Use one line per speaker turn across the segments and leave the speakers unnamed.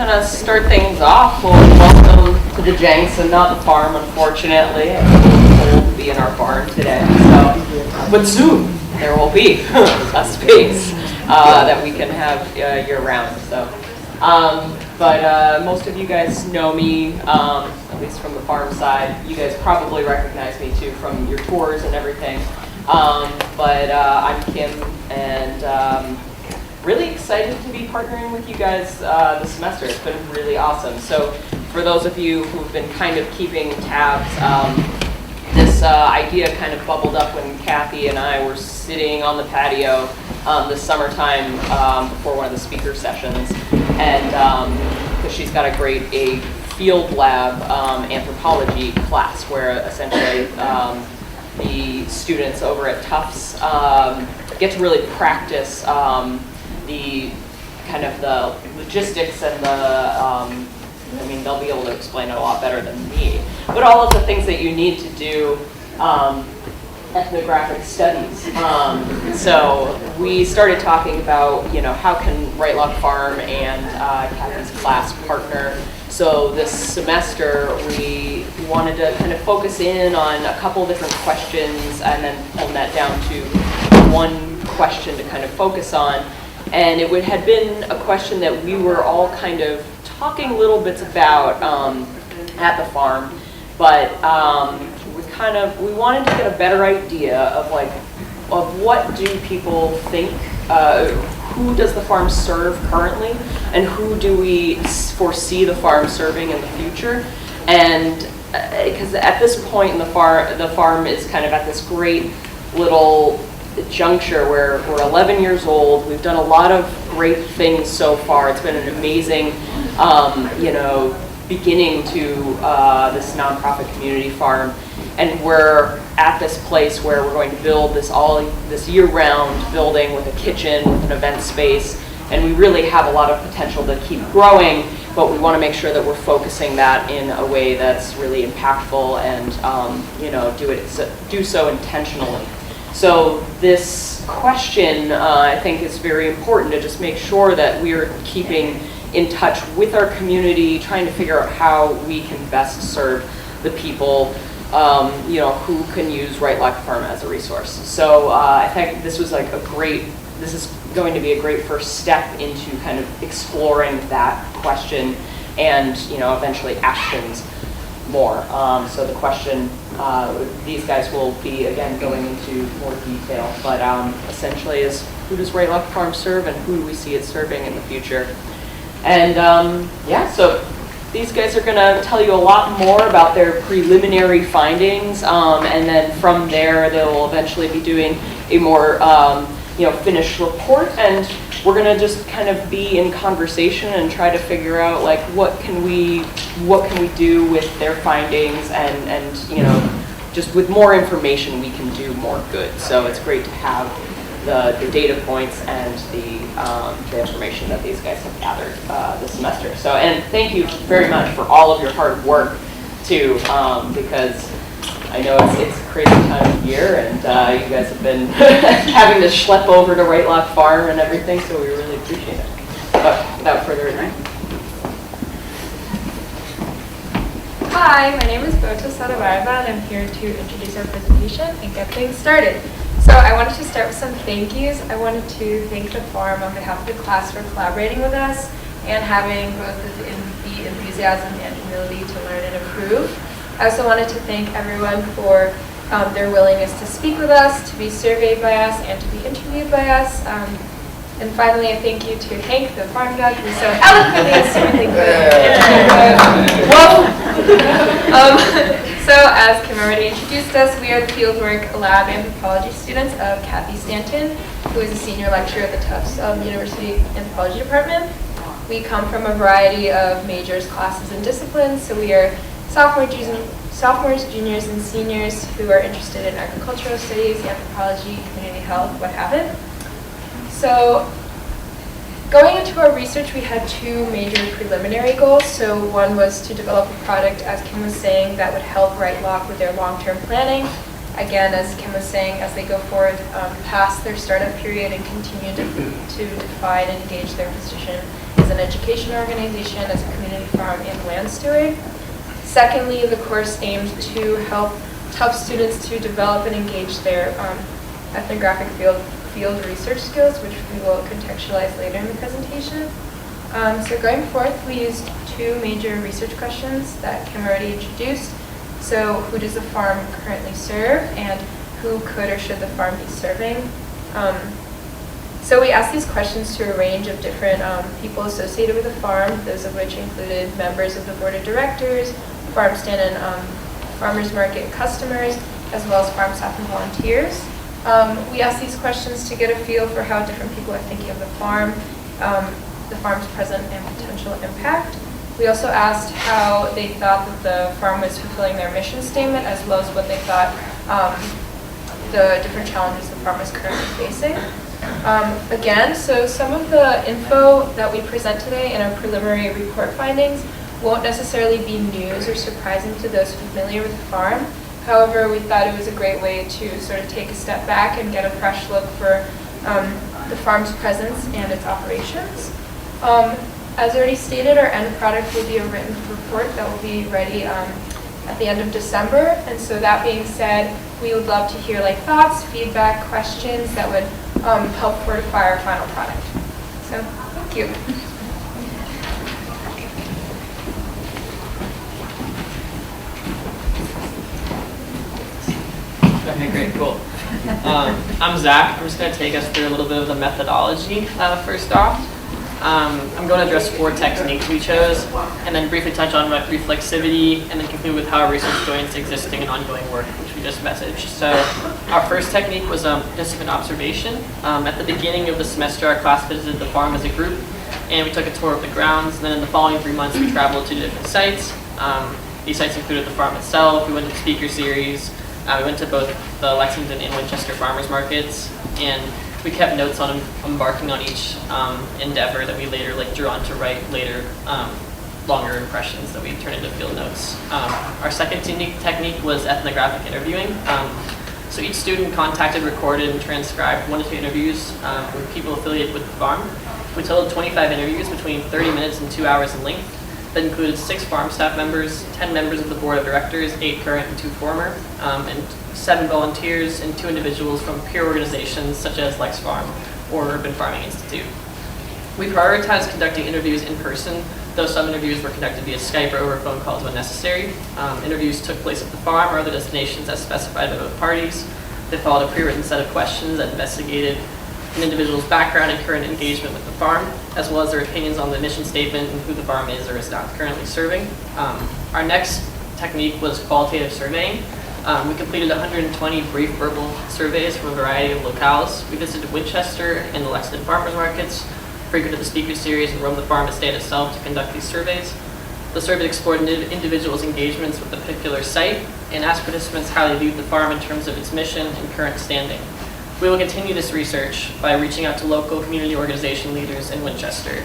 kind of start things off, well, welcome to the Jenks and not the farm, unfortunately. It's cold to be in our barn today, but soon there will be a space that we can have year-round. But most of you guys know me, at least from the farm side. You guys probably recognize me too from your tours and everything. But I'm Kim, and really excited to be partnering with you guys this semester. It's been really awesome. So for those of you who've been kind of keeping tabs, this idea kind of bubbled up when Kathy and I were sitting on the patio this summertime before one of the speaker sessions. And because she's got a field lab anthropology class where essentially the students over at Tufts get to really practice the kind of the logistics and the, they'll be able to explain it a lot better than me, but all of the things that you need to do ethnographic studies. So we started talking about, how can Wright Locke Farm and Kathy's class partner. So this semester we wanted to kind of focus in on a couple different questions and then pull that down to one question to kind of focus on. And it had been a question that we were all kind of talking little bits about at the farm, but we wanted to get a better idea of what do people think, who does the farm serve currently, and who do we foresee the farm serving in the future. And because at this point in the farm is kind of at this great little juncture where we're 11 years old. We've done a lot of great things so far. It's been an amazing, beginning to this nonprofit community farm. And we're at this place where we're going to build this year-round building with a kitchen, with an event space, and we really have a lot of potential to keep growing, but we want to make sure that we're focusing that in a way that's really impactful and do so intentionally. So this question, I think, is very important to just make sure that we're keeping in touch with our community, trying to figure out how we can best serve the people who can use Wright Locke Farm as a resource. So I think this was this is going to be a great first step into kind of exploring that question and, eventually actions more. So the question, these guys will be, again, going into more detail, but essentially is who does Wright Locke Farm serve and who do we see it serving in the future? And so these guys are going to tell you a lot more about their preliminary findings, and then from there they'll eventually be doing a more finished report, and we're going to just kind of be in conversation and try to figure out what can we do with their findings, and just with more information we can do more good. So it's great to have the data points and the information that these guys have gathered this semester. So, and thank you very much for all of your hard work too, because I know it's a crazy time of year, and you guys have been having to schlep over to Wright Locke Farm and everything, so we really appreciate it. But without further ado.
Hi, my name is Bota Sadavarva, and I'm here to introduce our presentation and get things started. So I wanted to start with some thank yous. I wanted to thank the farm on behalf of the class for collaborating with us and having both the enthusiasm and humility to learn and improve. I also wanted to thank everyone for their willingness to speak with us, to be surveyed by us, and to be interviewed by us. And finally, a thank you to Hank, the farm dog, who so eloquently and swimmingly So as Kim already introduced us, we are the Fieldwork Lab Anthropology students of Kathy Stanton, who is a senior lecturer at the Tufts University Anthropology Department. We come from a variety of majors, classes, and disciplines, so we are sophomores, juniors, and seniors who are interested in agricultural studies, anthropology, community health, what have it. So going into our research, we had two major preliminary goals. So one was to develop a product, as Kim was saying, that would help Wright Locke with their long-term planning. Again, as Kim was saying, as they go forward past their startup period and continue to define and engage their position as as an education organization, as a community farm, and land steward. Secondly, the course aimed to help Tufts students to develop and engage their ethnographic field research skills, which we will contextualize later in the presentation. So going forth, we used two major research questions that Kim already introduced. So who does the farm currently serve, and who could or should the farm be serving? So we asked these questions to a range of different people associated with the farm, those of which included members of the board of directors, farm stand and farmers market customers, as well as farm staff and volunteers. We asked these questions to get a feel for how different people are thinking of the farm's present and potential impact. We also asked how they thought that the farm was fulfilling their mission statement, as well as what they thought the different challenges the farm is currently facing. Again, so some of the info that we present today in our preliminary report findings won't necessarily be news or surprising to those familiar with the farm. However, we thought it was a great way to sort of take a step back and get a fresh look for the farm's presence and its operations. As already stated, our end product will be a written report that will be ready at the end of December. And so that being said, we would love to hear thoughts, feedback, questions that would help fortify our final product. So, thank you.
Okay, great, cool. I'm Zach. I'm just going to take us through a little bit of the methodology first off. I'm going to address 4 techniques we chose, and then briefly touch on reflexivity, and then conclude with how our research joins existing and ongoing work, which we just messaged. So our first technique was participant observation. At the beginning of the semester, our class visited the farm as a group, and we took a tour of the grounds. And then in the following 3 months, we traveled to different sites. These sites included the farm itself. We went to the speaker series. We went to both the Lexington and Winchester farmers markets, and we kept notes on embarking on each endeavor that we later drew on to write later longer impressions that we turned into field notes. Our second technique was ethnographic interviewing. So each student contacted, recorded, and transcribed 1 to 2 interviews with people affiliated with the farm. We totaled 25 interviews between 30 minutes and 2 hours in length. That included 6 farm staff members, 10 members of the board of directors, 8 current and 2 former, and 7 volunteers and 2 individuals from peer organizations such as Lex Farm or Urban Farming Institute. We prioritized conducting interviews in person, though some interviews were conducted via Skype or over phone calls when necessary. Interviews took place at the farm or other destinations as specified by both parties. They followed a pre-written set of questions that investigated an individual's background and current engagement with the farm, as well as their opinions on the mission statement and who the farm is or is not currently serving. Our next technique was qualitative surveying. We completed 120 brief verbal surveys from a variety of locales. We visited Winchester and the Lexington farmers markets, frequented the speaker series, and roamed the farm estate itself to conduct these surveys. The survey explored individuals' engagements with the particular site and asked participants how they viewed the farm in terms of its mission and current standing. We will continue this research by reaching out to local community organization leaders in Winchester.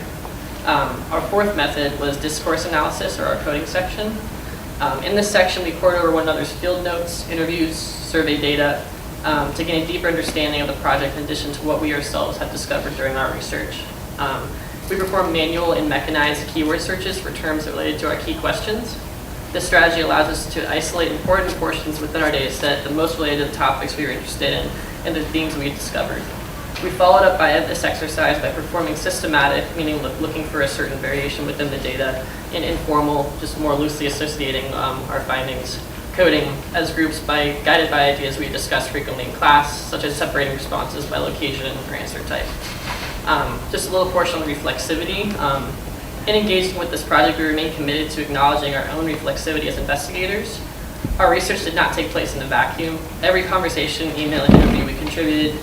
Our fourth method was discourse analysis, or our coding section. In this section, we poured over one another's field notes, interviews, survey data, to gain a deeper understanding of the project in addition to what we ourselves had discovered during our research. We performed manual and mechanized keyword searches for terms related to our key questions. This strategy allows us to isolate important portions within our data set, the most related to the topics we were interested in, and the themes we discovered. We followed up by this exercise by performing systematic, meaning looking for a certain variation within the data, and informal, just more loosely associating our findings, coding as groups guided by ideas we discussed frequently in class, such as separating responses by location or answer type. Just a little portion on reflexivity. In engaging with this project, we remain committed to acknowledging our own reflexivity as investigators. Our research did not take place in a vacuum. Every conversation, email, and interview we contributed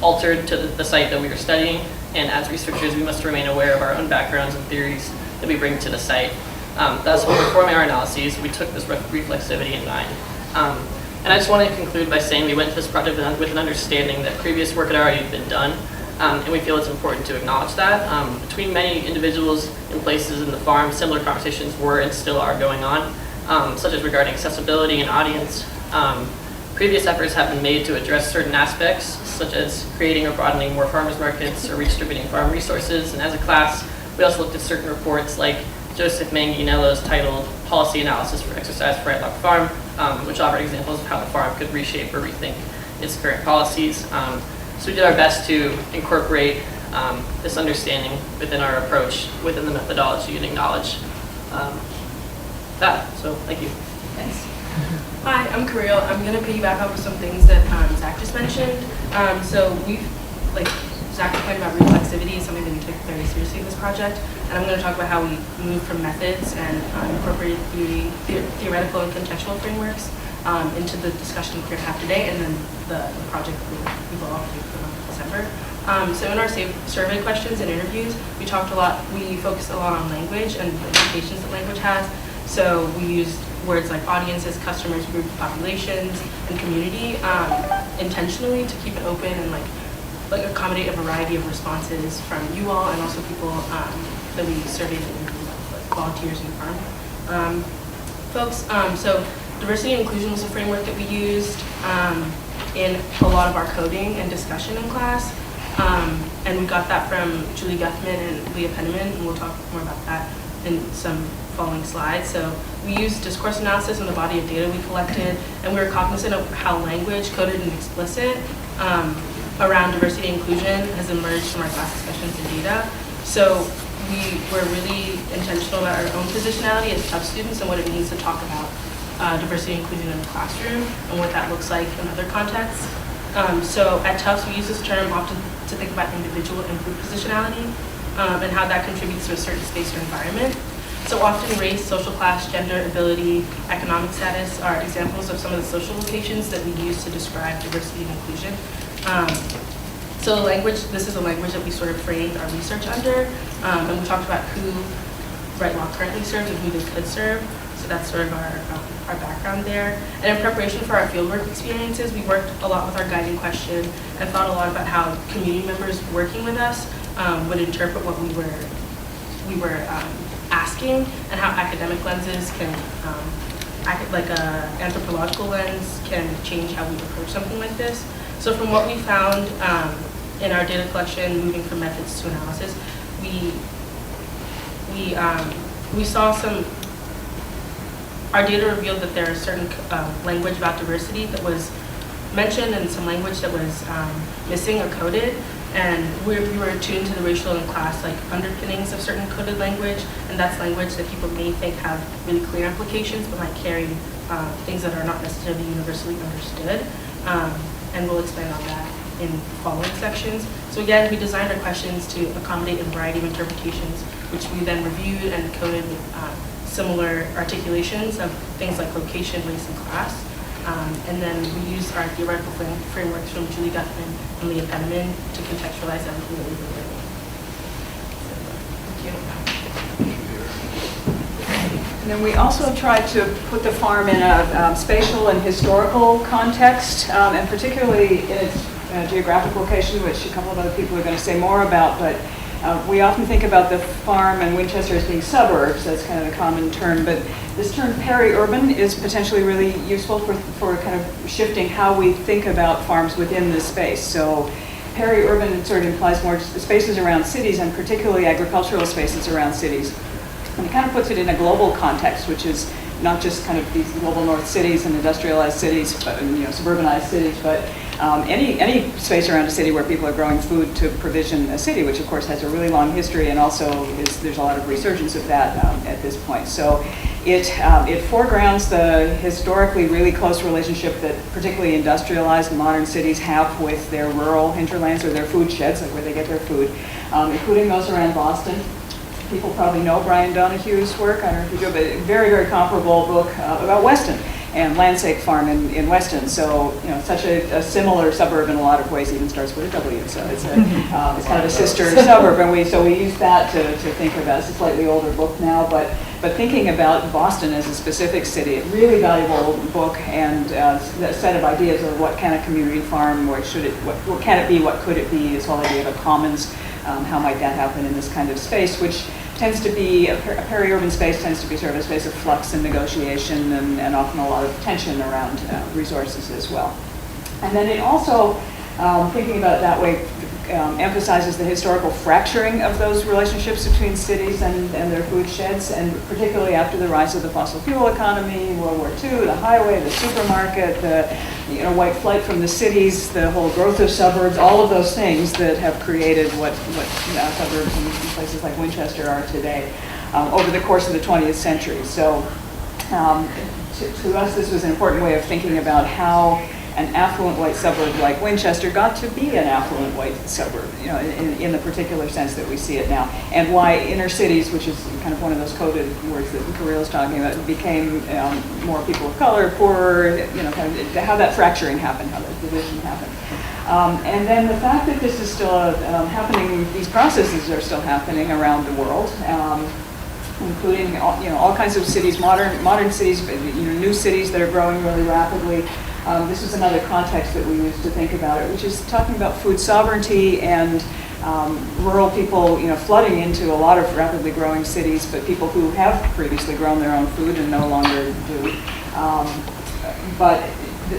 altered to the site that we were studying, and as researchers, we must remain aware of our own backgrounds and theories that we bring to the site. Thus, when performing our analyses, we took this reflexivity in mind. And I just want to conclude by saying we went to this project with an understanding that previous work had already been done, and we feel it's important to acknowledge that. Between many individuals and places in the farm, similar conversations were and still are going on, such as regarding accessibility and audience. Previous efforts have been made to address certain aspects, such as creating or broadening more farmers markets or redistributing farm resources, and as a class, We also looked at certain reports like Joseph Manganiello's titled Policy Analysis for Exercise for Wright Locke Farm, which offered examples of how the farm could reshape or rethink its current policies. So we did our best to incorporate this understanding within our approach, within the methodology, and acknowledge that. So thank you.
Thanks. Hi, I'm Kirill. I'm going to piggyback off of some things that Zach just mentioned. So Zach talking about reflexivity is something that we took very seriously in this project, and I'm going to talk about how we moved from methods and incorporated theoretical and contextual frameworks into the discussion we're going to have today, and then the project we will all do for the month of December. So in our survey questions and interviews, we focused a lot on language and the implications that language has. So we used words like audiences, customers, group, populations, and community intentionally to keep it open and accommodate a variety of responses from you all and also people that we surveyed and interviewed, like volunteers in the farm. Folks, so diversity and inclusion was a framework that we used in a lot of our coding and discussion in class. And we got that from Julie Guthman and Leah Penniman, and we'll talk more about that in some following slides. So we used discourse analysis in the body of data we collected, and we were cognizant of how language, coded and explicit, around diversity and inclusion has emerged from our class discussions and data. So we were really intentional about our own positionality as Tufts students and what it means to talk about diversity and inclusion in the classroom and what that looks like in other contexts. So at Tufts, we use this term often to think about individual and group positionality and how that contributes to a certain space or environment. So often race, social class, gender, ability, economic status are examples of some of the social locations that we use to describe diversity and inclusion. So language, this is a language that we sort of framed our research under, and we talked about who Wright Locke currently serves and who they could serve. So that's sort of our background there. And in preparation for our fieldwork experiences, we worked a lot with our guiding question and thought a lot about how community members working with us would interpret what we were asking, and how academic lenses can, like a anthropological lens, can change how we approach something like this. So from what we found in our data collection, moving from methods to analysis, we saw our data revealed that there is certain language about diversity that was mentioned and some language that was missing or coded. And we were attuned to the racial and class underpinnings of certain coded language, and that's language that people may think have really clear implications but might carry things that are not necessarily universally understood. And we'll expand on that in following sections. So again, we designed our questions to accommodate a variety of interpretations, which we then reviewed and coded with similar articulations of things like location, race, and class. And then we used our theoretical frameworks from Julie Guthman and Leah Penniman to contextualize everything that we were learning. Thank you.
And then we also tried to put the farm in a spatial and historical context, and particularly in its geographic location, which a couple of other people are going to say more about, but we often think about the farm and Winchester as being suburbs. That's kind of a common term, but this term peri-urban is potentially really useful for kind of shifting how we think about farms within this space. So peri-urban sort of implies more spaces around cities, and particularly agricultural spaces around cities. And it kind of puts it in a global context, which is not just kind of these global north cities and industrialized cities, but suburbanized cities, but any space around a city where people are growing food to provision a city, which of course has a really long history, and also there's a lot of resurgence of that at this point. So it foregrounds the historically really close relationship that particularly industrialized modern cities have with their rural hinterlands or their food sheds, like where they get their food, including those around Boston. People probably know Brian Donahue's work. I don't know if you do, but a very, very comparable book about Weston and Landsake Farm in Weston. So, such a similar suburb in a lot of ways, even starts with a W. So it's kind of a sister suburb, and we use that to think about. It's a slightly older book now, but thinking about Boston as a specific city, a really valuable book, and a set of ideas of what can a community farm, what can it be, what could it be, this whole idea of a commons. How might that happen in this kind of space, which tends to be, a peri-urban space tends to be sort of a space of flux and negotiation and often a lot of tension around resources as well. And then it also Thinking about it that way emphasizes the historical fracturing of those relationships between cities and their food sheds, and particularly after the rise of the fossil fuel economy, World War II, the highway, the supermarket, the white flight from the cities, the whole growth of suburbs, all of those things that have created what suburbs in places like Winchester are today over the course of the 20th century. So to us, this was an important way of thinking about how an affluent white suburb like Winchester got to be an affluent white suburb, in the particular sense that we see it now, and why inner cities, which is kind of one of those coded words that Kirill is talking about, became more people of color, poorer, kind of how that fracturing happened, how that division happened. And then the fact that this is still happening, these processes are still happening around the world, including all kinds of cities, modern cities, new cities that are growing really rapidly. This is another context that we use to think about it, which is talking about food sovereignty and rural people, flooding into a lot of rapidly growing cities, but people who have previously grown their own food and no longer do.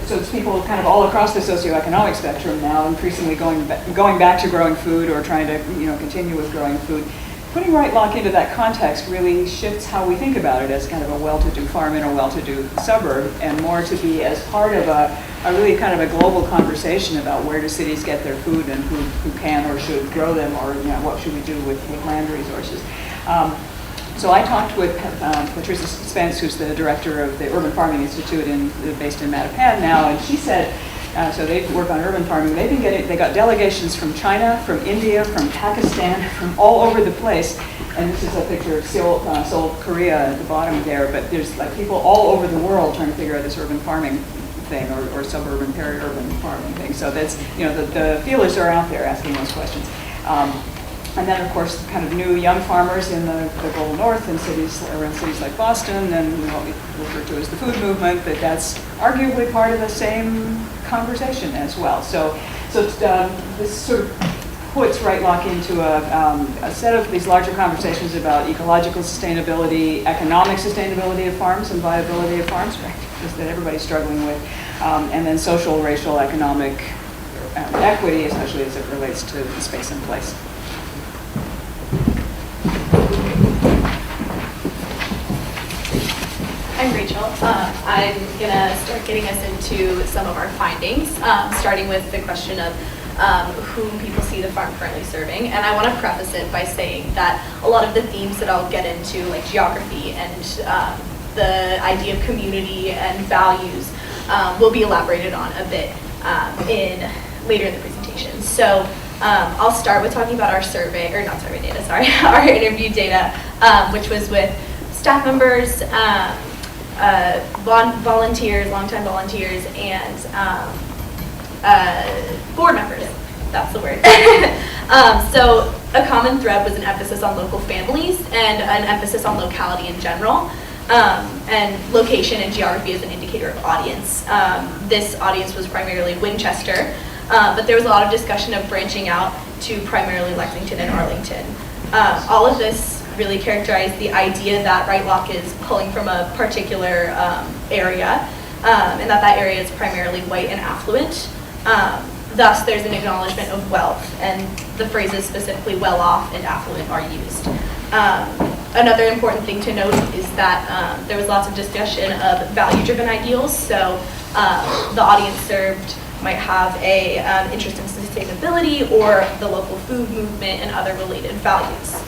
So it's people kind of all across the socioeconomic spectrum now, increasingly going back to growing food or trying to continue with growing food. Putting Wright Locke into that context really shifts how we think about it as kind of a well-to-do farm in a well-to-do suburb, and more to be as part of a really kind of a global conversation about where do cities get their food and who can or should grow them, or what should we do with land resources. So I talked with Patricia Spence, who's the director of the Urban Farming Institute based in Mattapan now, and she said, so they work on urban farming. They got delegations from China, from India, from Pakistan, from all over the place. And this is a picture of Seoul, Korea at the bottom there. But there's like people all over the world trying to figure out this urban farming thing, or suburban, peri-urban farming thing. So that's, the feelers are out there asking those questions. And then, of course, kind of new young farmers in the Global North and around cities like Boston, and what we refer to as the food movement, that's arguably part of the same conversation as well. So this sort of puts Wright Locke into a set of these larger conversations about ecological sustainability, economic sustainability of farms and viability of farms, right, that everybody's struggling with, and then social, racial, economic equity, especially as it relates to the space and place.
I'm Rachel. I'm going to start getting us into some of our findings, starting with the question of whom people see the farm currently serving. And I want to preface it by saying that a lot of the themes that I'll get into, like geography and the idea of community and values, will be elaborated on a bit later in the presentation. So I'll start with talking about our survey, or not survey data, sorry, our interview data, which was with staff members, volunteers, longtime volunteers, and board members. That's the word. So a common thread was an emphasis on local families and an emphasis on locality in general, and location and geography as an indicator of audience. This audience was primarily Winchester, but there was a lot of discussion of branching out to primarily Lexington and Arlington. All of this really characterized the idea that Wright Locke is pulling from a particular area, and that area is primarily white and affluent. Thus, there's an acknowledgement of wealth, and the phrases specifically well-off and affluent are used. Another important thing to note is that there was lots of discussion of value-driven ideals, so the audience served might have a interest in sustainability or the local food movement and other related values.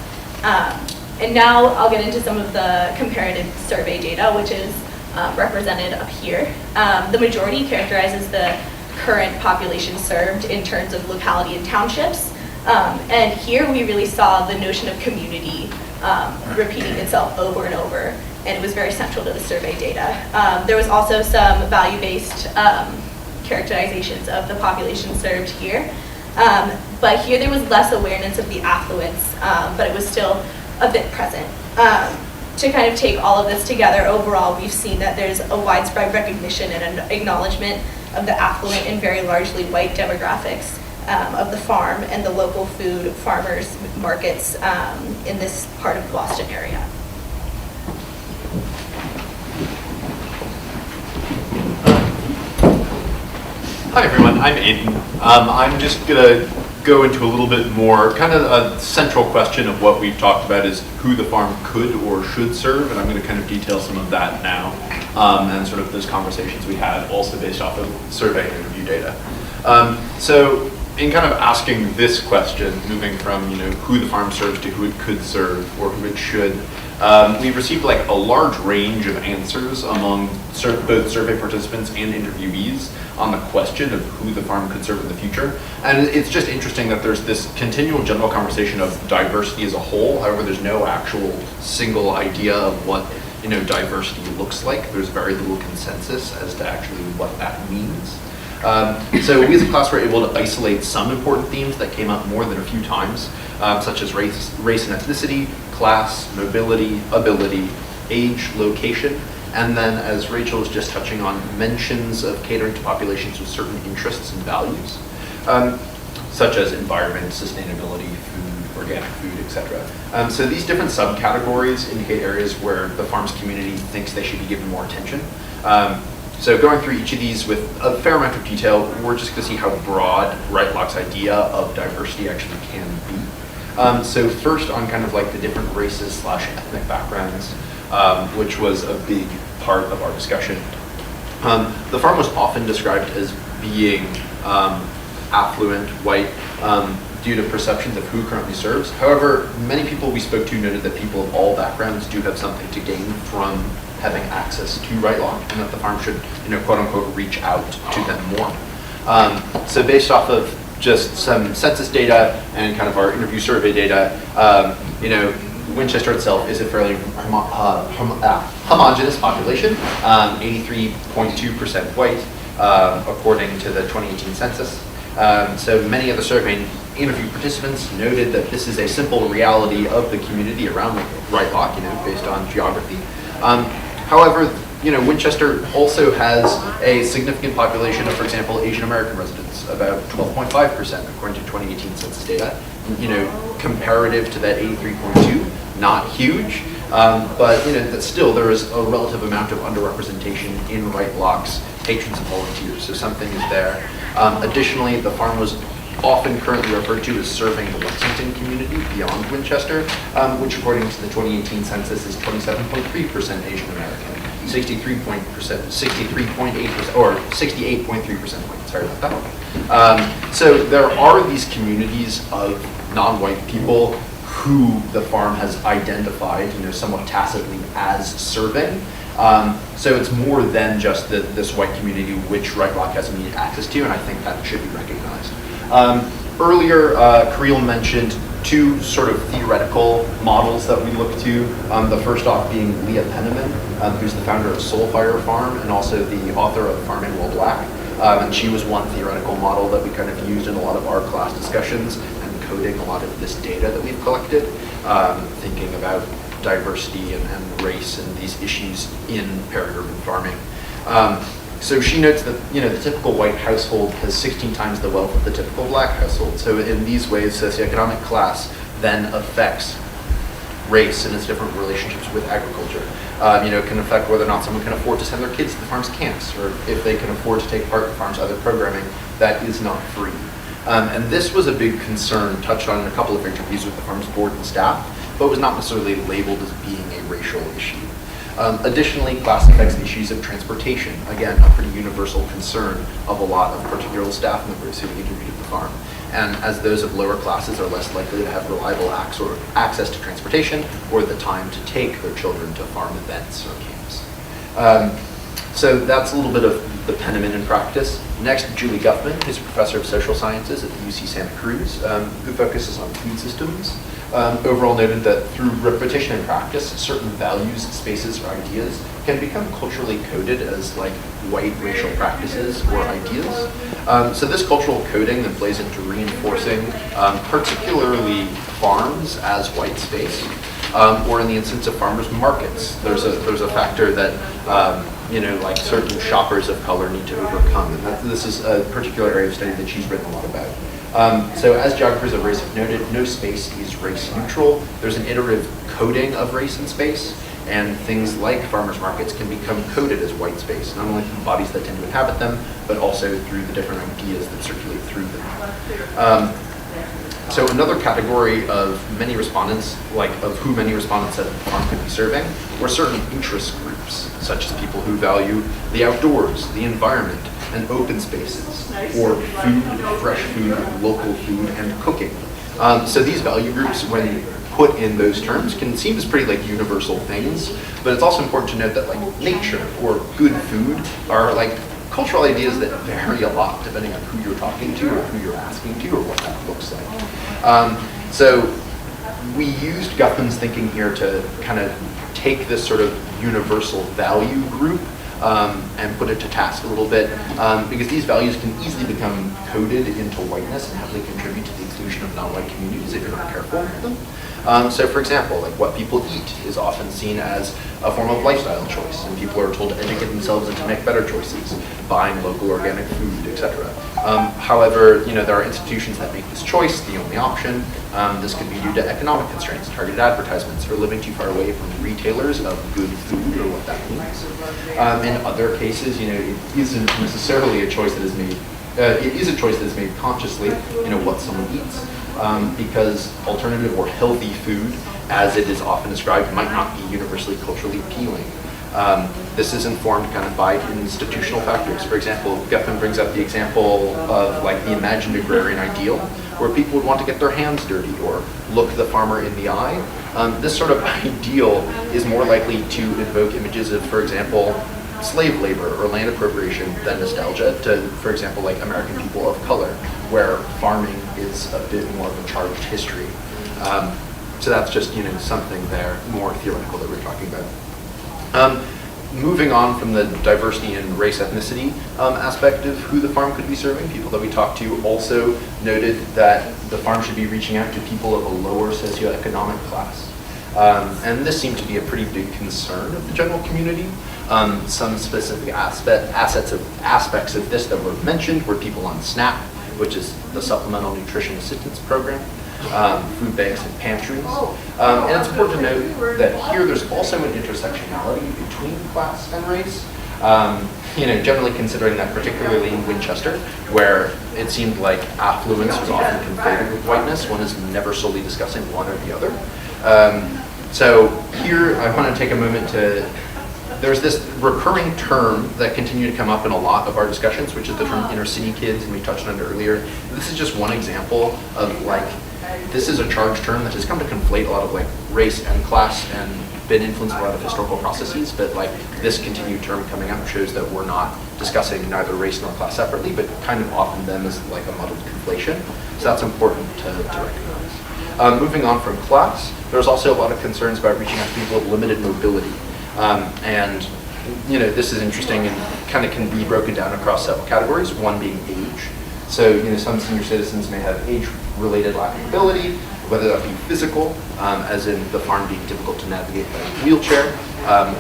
And now I'll get into some of the comparative survey data, which is represented up here. The majority characterizes the current population served in terms of locality and townships. And here we really saw the notion of community repeating itself over and over, and it was very central to the survey data. There was also some value-based characterizations of the population served here. But here there was less awareness of the affluence, but it was still a bit present. To kind of take all of this together, overall, we've seen that there's a widespread recognition and an acknowledgement of the affluent and very largely white demographics of the farm and the local food farmers markets in this part of the Boston area.
Hi everyone, I'm Aiden. I'm just gonna go into a little bit more, kind of a central question of what we've talked about is who the farm could or should serve, and I'm gonna kind of detail some of that now, and sort of those conversations we had also based off of survey and interview data. So in kind of asking this question, moving from who the farm serves to who it could serve or who it should, we've received like a large range of answers among both survey participants and interviewees on the question of who the farm could serve in the future. And it's just interesting that there's this continual general conversation of diversity as a whole. However, there's no actual single idea of what diversity looks like. There's very little consensus as to actually what that means. So we as a class were able to isolate some important themes that came up more than a few times, such as race and ethnicity, class, mobility, ability, age, location, and then, as Rachel was just touching on, mentions of catering to populations with certain interests and values, such as environment, sustainability, food, organic food, etc. So these different subcategories indicate areas where the farm's community thinks they should be given more attention. So going through each of these with a fair amount of detail, we're just going to see how broad Wright Locke's idea of diversity actually can be. So first on kind of like the different races / ethnic backgrounds, which was a big part of our discussion. The farm was often described as being affluent, white, due to perceptions of who currently serves. However, many people we spoke to noted that people of all backgrounds do have something to gain from having access to Wright Locke, and that the farm should, quote unquote, reach out to them more. So based off of just some census data and kind of our interview survey data, Winchester itself is a fairly homogeneous population, 83.2% white, according to the 2018 census. So many of the survey interview participants noted that this is a simple reality of the community around Wright Locke, based on geography. However, Winchester also has a significant population of, for example, Asian American residents, about 12.5% according to 2018 census data. Comparative to that 83.2, not huge, but that still there is a relative amount of underrepresentation in Wright Locke's patrons and volunteers, so something is there. Additionally, the farm was often currently referred to as serving the Lexington community beyond Winchester, which according to the 2018 census is 27.3% Asian American, 63.8%, or 68.3% white, sorry about that. So there are these communities of non-white people who the farm has identified, somewhat tacitly as serving. So it's more than just this white community which Wright Locke has immediate access to, and I think that should be recognized. Earlier, Kirill mentioned two sort of theoretical models that we look to. The first off being Leah Penniman, who's the founder of Soulfire Farm and also the author of Farming While Black. And she was one theoretical model that we kind of used in a lot of our class discussions and coding a lot of this data that we've collected, thinking about diversity and race and these issues in peri-urban farming. So she notes that the typical white household has 16 times the wealth of the typical black household. So in these ways, socioeconomic class then affects race and its different relationships with agriculture. Can affect whether or not someone can afford to send their kids to the farm's camps, or if they can afford to take part in the farm's other programming that is not free. And this was a big concern touched on in a couple of interviews with the farm's board and staff, but was not necessarily labeled as being a racial issue. Additionally, class affects issues of transportation. Again, a pretty universal concern of a lot of particular staff members who interviewed at the farm. And as those of lower classes are less likely to have reliable access to transportation or the time to take their children to farm events or camps. So that's a little bit of the Penniman in practice. Next, Julie Guffman, who's a professor of social sciences at the UC Santa Cruz, who focuses on food systems. Overall noted that through repetition and practice, certain values, spaces, or ideas can become culturally coded as like white racial practices or ideas. So this cultural coding then plays into reinforcing particularly farms as white space, or in the instance of farmers markets, there's a factor that like certain shoppers of color need to overcome, and this is a particular area of study that she's written a lot about. So as geographers of race have noted, no space is race neutral. There's an iterative coding of race and space, and things like farmers markets can become coded as white space, not only through the bodies that tend to inhabit them, but also through the different ideas that circulate through them. So another category of many respondents, of who many respondents said the farm could be serving, were certain interest groups, such as people who value the outdoors, the environment, and open spaces, or food, fresh food, local food, and cooking. So these value groups, when put in those terms, can seem as pretty universal things, but it's also important to note that nature or good food are cultural ideas that vary a lot depending on who you're talking to or who you're asking to or what that looks like. So we used Gutham's thinking here to kind of take this sort of universal value group and put it to task a little bit, because these values can easily become coded into whiteness and heavily contribute to the exclusion of non-white communities if you're not careful with them. So for example, what people eat is often seen as a form of lifestyle choice, and people are told to educate themselves and to make better choices, buying local organic food, etc. However, there are institutions that make this choice the only option. This could be due to economic constraints, targeted advertisements, or living too far away from retailers of good food, or what that means. In other cases, it isn't necessarily a choice that is made. It is a choice that is made consciously, what someone eats, because alternative or healthy food, as it is often described, might not be universally culturally appealing. This is informed kind of by institutional factors. For example, Gutham brings up the example of the imagined agrarian ideal, where people would want to get their hands dirty or look the farmer in the eye. This sort of ideal is more likely to evoke images of, for example, slave labor or land appropriation than nostalgia to, for example, American people of color, where farming is a bit more of a charged history. So that's just, something there, more theoretical that we're talking about. Moving on from the diversity and race ethnicity aspect of who the farm could be serving, people that we talked to also noted that the farm should be reaching out to people of a lower socioeconomic class. And this seemed to be a pretty big concern of the general community. Some specific aspects of this that were mentioned were people on SNAP, which is the Supplemental Nutrition Assistance Program, food banks and pantries. And it's important to note that here there's also an intersectionality between class and race. Generally considering that particularly in Winchester, where it seemed like affluence was often conflated with whiteness, one is never solely discussing one or the other. So here I want to take a moment to, there's this recurring term that continued to come up in a lot of our discussions, which is the term inner city kids, and we touched on it earlier. This is just one example of this is a charged term that has come to conflate a lot of race and class and been influenced by a lot of historical processes, but this continued term coming up shows that we're not discussing neither race nor class separately, but kind of often them as a muddled conflation. So that's important to recognize. Moving on from class, there's also a lot of concerns about reaching out to people with limited mobility. And this is interesting and kind of can be broken down across several categories, one being age. So, some senior citizens may have age-related lack of mobility, whether that be physical, as in the farm being difficult to navigate by a wheelchair,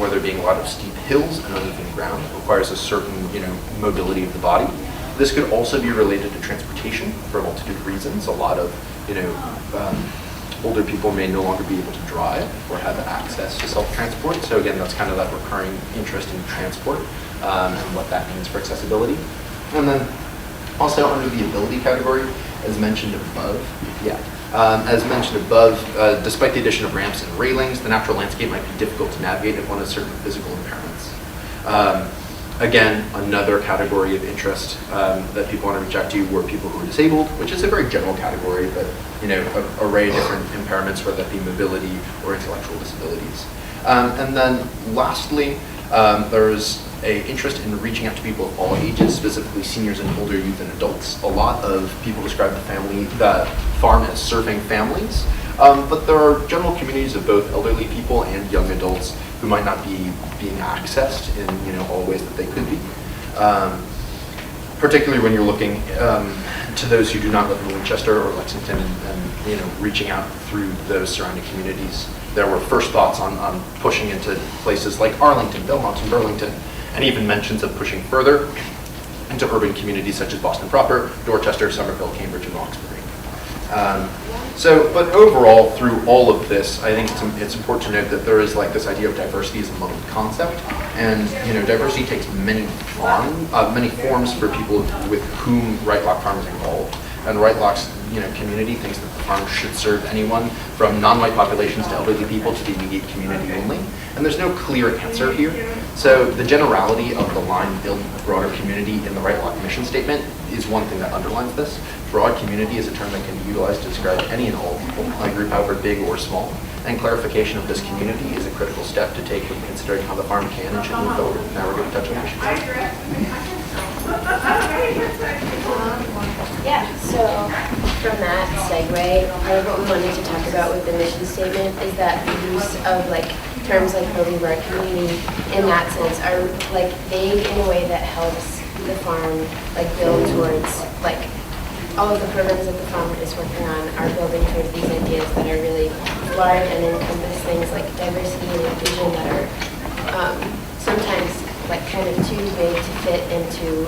or there being a lot of steep hills and uneven ground, requires a certain, mobility of the body. This could also be related to transportation for a multitude of reasons. A lot of, older people may no longer be able to drive or have access to self-transport. So again, that's kind of that recurring interest in transport and what that means for accessibility. And then also under the ability category, as mentioned above, despite the addition of ramps and railings, the natural landscape might be difficult to navigate if one has certain physical impairments. Again, another category of interest that people want to reach out to were people who are disabled, which is a very general category, but an array of different impairments, whether that be mobility or intellectual disabilities. And then lastly, there's an interest in reaching out to people of all ages, specifically seniors and older youth and adults. A lot of people describe the farm as serving families, but there are general communities of both elderly people and young adults who might not be being accessed in all ways that they could be. Particularly when you're looking to those who do not live in Winchester or Lexington and reaching out through those surrounding communities. There were first thoughts on pushing into places like Arlington, Belmont, and Burlington, and even mentions of pushing further into urban communities such as Boston proper, Dorchester, Somerville, Cambridge, and Roxbury. But overall, through all of this, I think it's important to note that there is like this idea of diversity as a moment concept, and diversity takes many forms for people with whom Wright Locke Farm is involved. And Wright Locke's community thinks that the farm should serve anyone from non-white populations to elderly people to the immediate community only. And there's no clear answer here. So the generality of the line build a broader community in the Wright Locke mission statement is one thing that underlines this. Broad community is a term that can be utilized to describe any and all people, a group however big or small. And clarification of this community is a critical step to take when considering how the farm can and should move forward. Now we're going to touch on mission statement.
Yeah, so from that segue, part of what we wanted to talk about with the mission statement is that the use of terms like building broad community in that sense are vague in a way that helps the farm build towards all of the programs that the farm is working on are building towards these ideas that are really large and encompass things like diversity and inclusion that are sometimes kind of too vague to fit into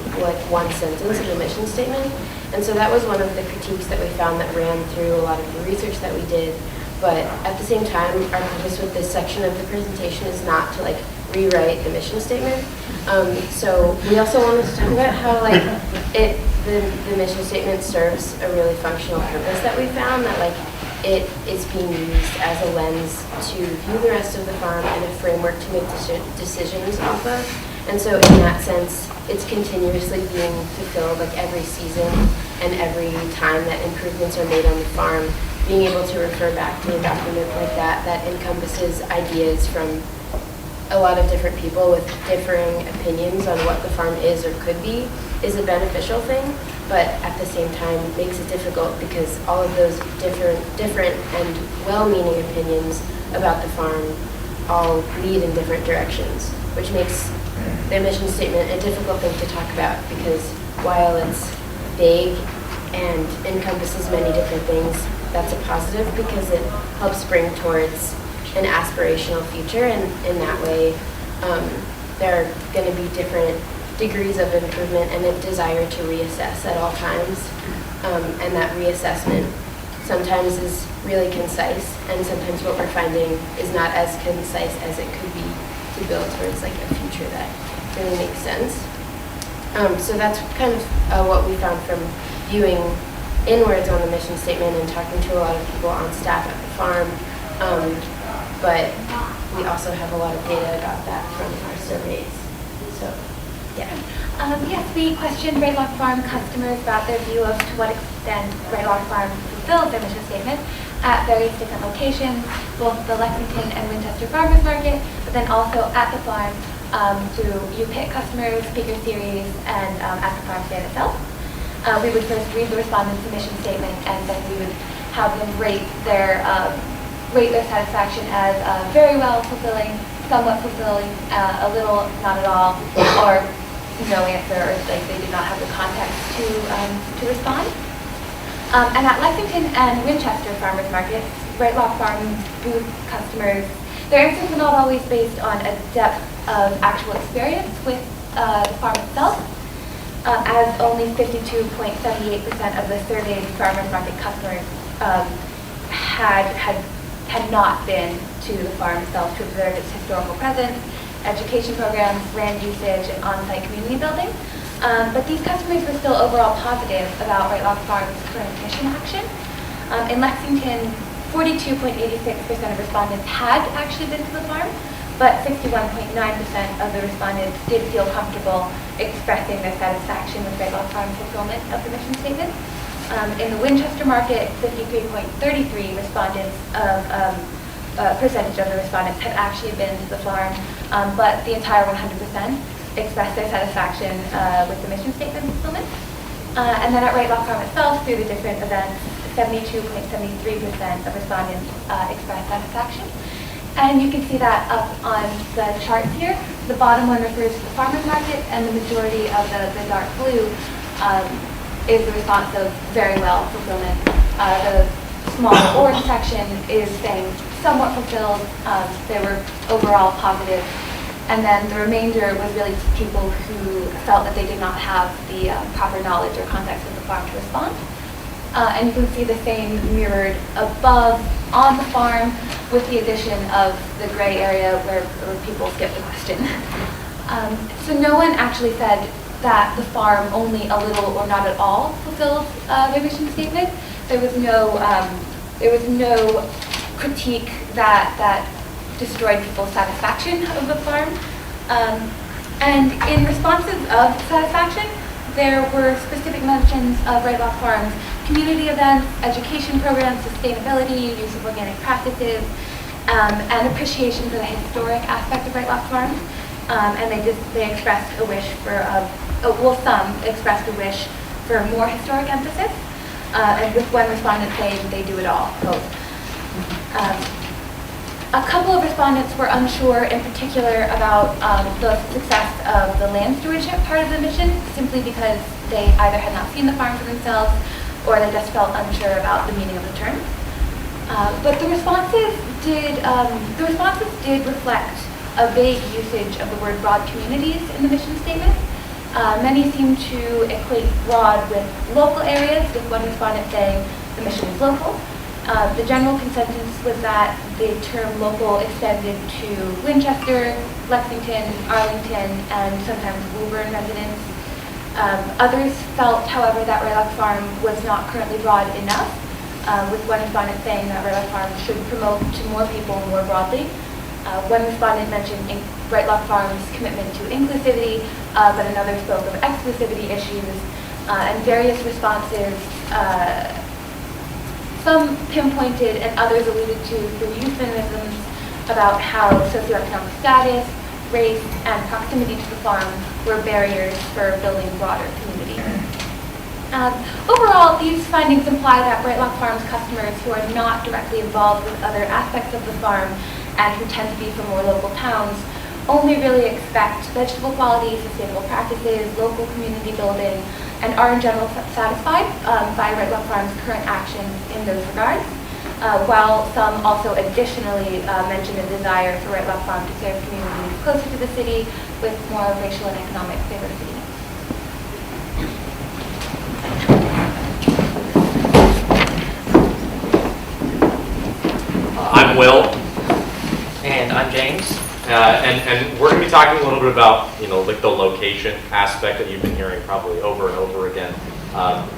one sentence of the mission statement. And so that was one of the critiques that we found that ran through a lot of the research that we did. But at the same time, our purpose with this section of the presentation is not to rewrite the mission statement. So we also wanted to talk about how the mission statement serves a really functional purpose that we found, that it is being used as a lens to view the rest of the farm and a framework to make decisions off of. And so in that sense, it's continuously being fulfilled every season and every time that improvements are made on the farm, being able to refer back to a document like that encompasses ideas from a lot of different people with differing opinions on what the farm is or could be is a beneficial thing, but at the same time makes it difficult because all of those different and well-meaning opinions about the farm all lead in different directions, which makes the mission statement a difficult thing to talk about because while it's vague and encompasses many different things, that's a positive because it helps bring towards an aspirational future, and in that way there are going to be different degrees of improvement and a desire to reassess at all times, and that reassessment sometimes is really concise, and sometimes what we're finding is not as concise as it could be to build towards a future that really makes sense. So that's kind of what we found from viewing inwards on the mission statement and talking to a lot of people on staff at the farm. But we also have a lot of data about that from our surveys. So, yeah.
Yes, we questioned Wright Locke Farm customers about their view of to what extent Wright Locke Farm fulfills their mission statement at various different locations, both the Lexington and Winchester Farmers Market, but then also at the farm through U-Pick customers, speaker series, and at the farm stand itself. We would first read the respondents' mission statement, and then we would have them rate their satisfaction as very well fulfilling, somewhat fulfilling, a little, not at all, or no answer, or they did not have the context to respond. And at Lexington and Winchester Farmers Markets, Wright Locke Farm booth customers, their answers were not always based on a depth of actual experience with the farm itself, as only 52.78% of the surveyed farmers market customers had not been to the farm itself to observe its historical presence, education programs, land usage, and on-site community building. But these customers were still overall positive about Wright Locke Farm's current mission action. In Lexington, 42.86% of respondents had actually been to the farm, but 61.9% of the respondents did feel comfortable expressing their satisfaction with Wright Locke Farm's fulfillment of the mission statement. In the Winchester market, 53.33 respondents percentage of the respondents had actually been to the farm, but the entire 100% expressed their satisfaction with the mission statement fulfillment. And then at Wright Locke Farm itself, through the different events, 72.73% of respondents expressed satisfaction. And you can see that up on the charts here. The bottom one refers to the farmers market, and the majority of the dark blue is the response of very well fulfillment. The small orange section is saying somewhat fulfilled. They were overall positive. And then the remainder was really people who felt that they did not have the proper knowledge or context of the farm to respond. And you can see the same mirrored above on the farm with the addition of the gray area where people skip the question. So no one actually said that the farm only a little or not at all fulfilled their mission statement. There was no critique that destroyed people's satisfaction of the farm. And in responses of satisfaction, there were specific mentions of Wright Locke Farm's community events, education programs, sustainability, use of organic practices, and appreciation for the historic aspect of Wright Locke Farm. And they expressed a wish for, some expressed a wish for more historic emphasis, and with one respondent saying they do it all, both. A couple of respondents were unsure in particular about the success of the land stewardship part of the mission, simply because they either had not seen the farm for themselves or they just felt unsure about the meaning of the term. But the responses did reflect a vague usage of the word broad communities in the mission statement. Many seem to equate broad with local areas, with one respondent saying the mission is local. The general consensus was that the term local extended to Winchester, Lexington, Arlington, and sometimes Woburn residents. Others felt, however, that Wright Locke Farm was not currently broad enough, with one respondent saying that Wright Locke Farm should promote to more people more broadly. One respondent mentioned Wright Locke Farm's commitment to inclusivity, but another spoke of exclusivity issues, and various responses some pinpointed and others alluded to the euphemisms about how socioeconomic status, race, and proximity to the farm were barriers for building broader community. Overall, these findings imply that Wright Locke Farm's customers who are not directly involved with other aspects of the farm and who tend to be from more local towns only really expect vegetable quality, sustainable practices, local community building, and are in general satisfied by Wright Locke Farm's current actions in those regards, while some also additionally mention a desire for Wright Locke Farm to serve communities closer to the city with more racial and economic diversity.
I'm Will.
And I'm James.
And we're going to be talking a little bit about, like the location aspect that you've been hearing probably over and over again.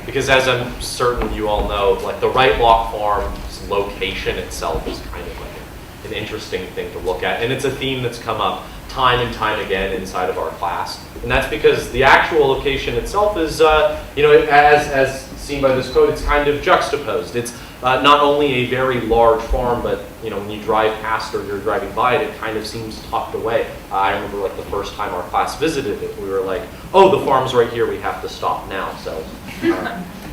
Because as I'm certain you all know, like the Wright Locke Farm's location itself is kind of like an interesting thing to look at. And it's a theme that's come up time and time again inside of our class. And that's because the actual location itself is, as seen by this quote, it's kind of juxtaposed. It's not only a very large farm, but when you drive past or you're driving by it, it kind of seems tucked away. I remember like the first time our class visited it, we were like, oh, the farm's right here, we have to stop now. So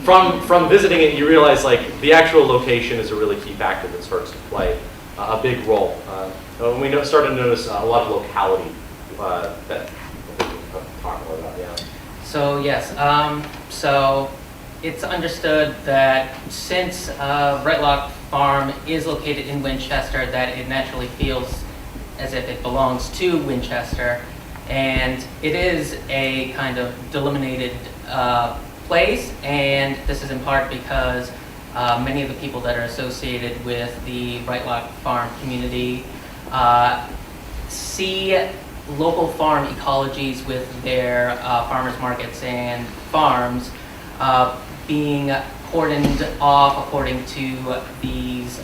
from visiting it, you realize like the actual location is a really key factor that starts to play a big role. We started to notice a lot of locality that we'll talk more about, yeah.
So yes, so it's understood that since Wright Locke Farm is located in Winchester, that it naturally feels as if it belongs to Winchester, and it is a kind of delimited place, and this is in part because many of the people that are associated with the Wright Locke Farm community see local farm ecologies with their farmers markets and farms being cordoned off according to these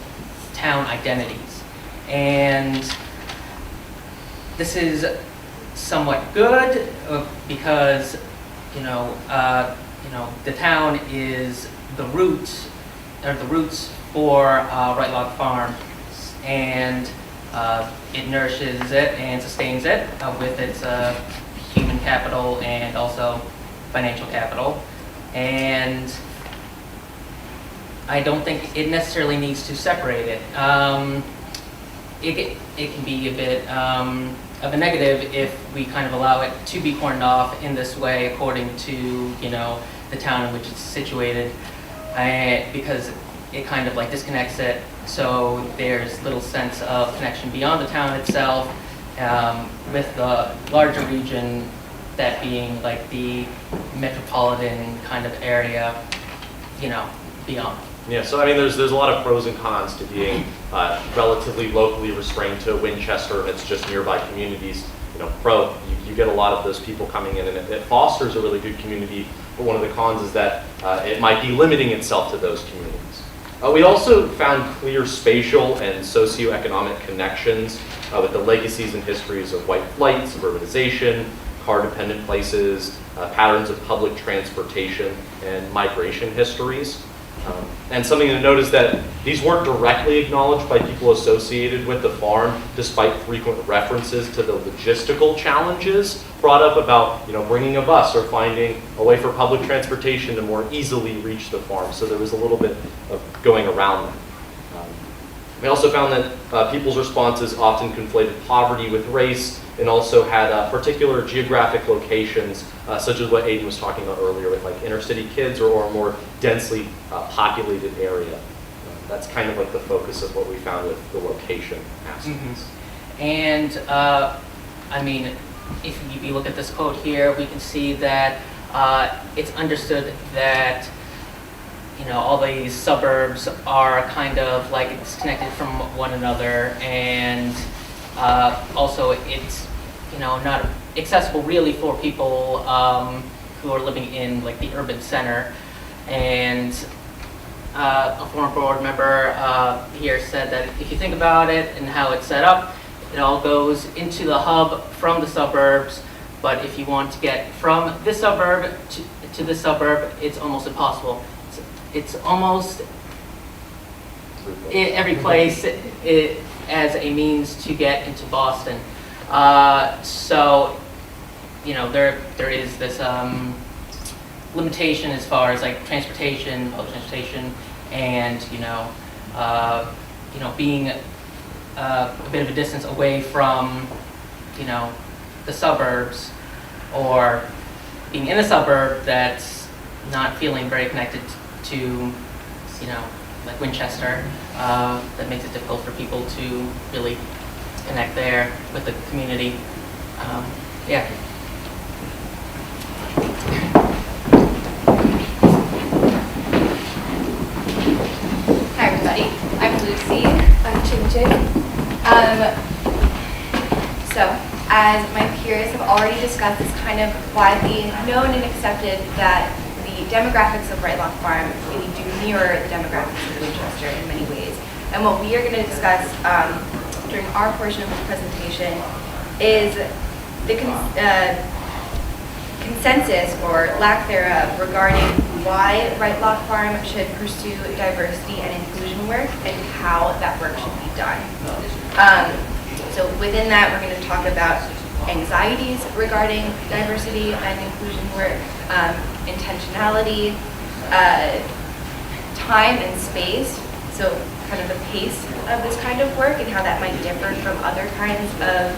town identities. And this is somewhat good because the town is the roots for Wright Locke Farm, and it nourishes it and sustains it with its human capital and also financial capital. And I don't think it necessarily needs to separate it. It can be a bit of a negative if we kind of allow it to be cordoned off in this way according to the town in which it's situated, because it kind of like disconnects it, so there's little sense of connection beyond the town itself, with the larger region, that being like the metropolitan kind of area, beyond.
Yeah, so I mean, there's a lot of pros and cons to being relatively locally restrained to Winchester, and it's just nearby communities. You know, you get a lot of those people coming in, and it fosters a really good community. But one of the cons is that it might be limiting itself to those communities. We also found clear spatial and socioeconomic connections with the legacies and histories of white flight, suburbanization, car-dependent places, patterns of public transportation, and migration histories. And something to note is that these weren't directly acknowledged by people associated with the farm, despite frequent references to the logistical challenges brought up about, you know, bringing a bus or finding a way for public transportation to more easily reach the farm. So there was a little bit of going around that. We also found that people's responses often conflated poverty with race, and also had particular geographic locations, such as what Aiden was talking about earlier with like inner city kids or a more densely populated area. That's kind of like the focus of what we found with the location aspects.
And I mean, if you look at this quote here, we can see that it's understood that, you know, all these suburbs are kind of like disconnected from one another, and also it's, you know, not accessible really for people who are living in like the urban center. And a former board member here said that if you think about it and how it's set up, it all goes into the hub from the suburbs, but if you want to get from this suburb to this suburb, it's almost impossible. It's almost every place as a means to get into Boston. So, you know, there is this limitation as far as like transportation, public transportation, and being a bit of a distance away from, you know, the suburbs, or being in a suburb that's not feeling very connected to, you know, like Winchester, that makes it difficult for people to really connect there with the community. Yeah.
Hi everybody, I'm Lucy. I'm Chin. So, as my peers have already discussed, it's kind of widely known and accepted that the demographics of Wright Locke Farm really do mirror the demographics of Winchester in many ways. And what we are going to discuss during our portion of this presentation is the consensus or lack thereof regarding why Wright Locke Farm should pursue diversity and inclusion work and how that work should be done. So within that, we're going to talk about anxieties regarding diversity and inclusion work, intentionality, time and space, so kind of the pace of this kind of work and how that might differ from other kinds of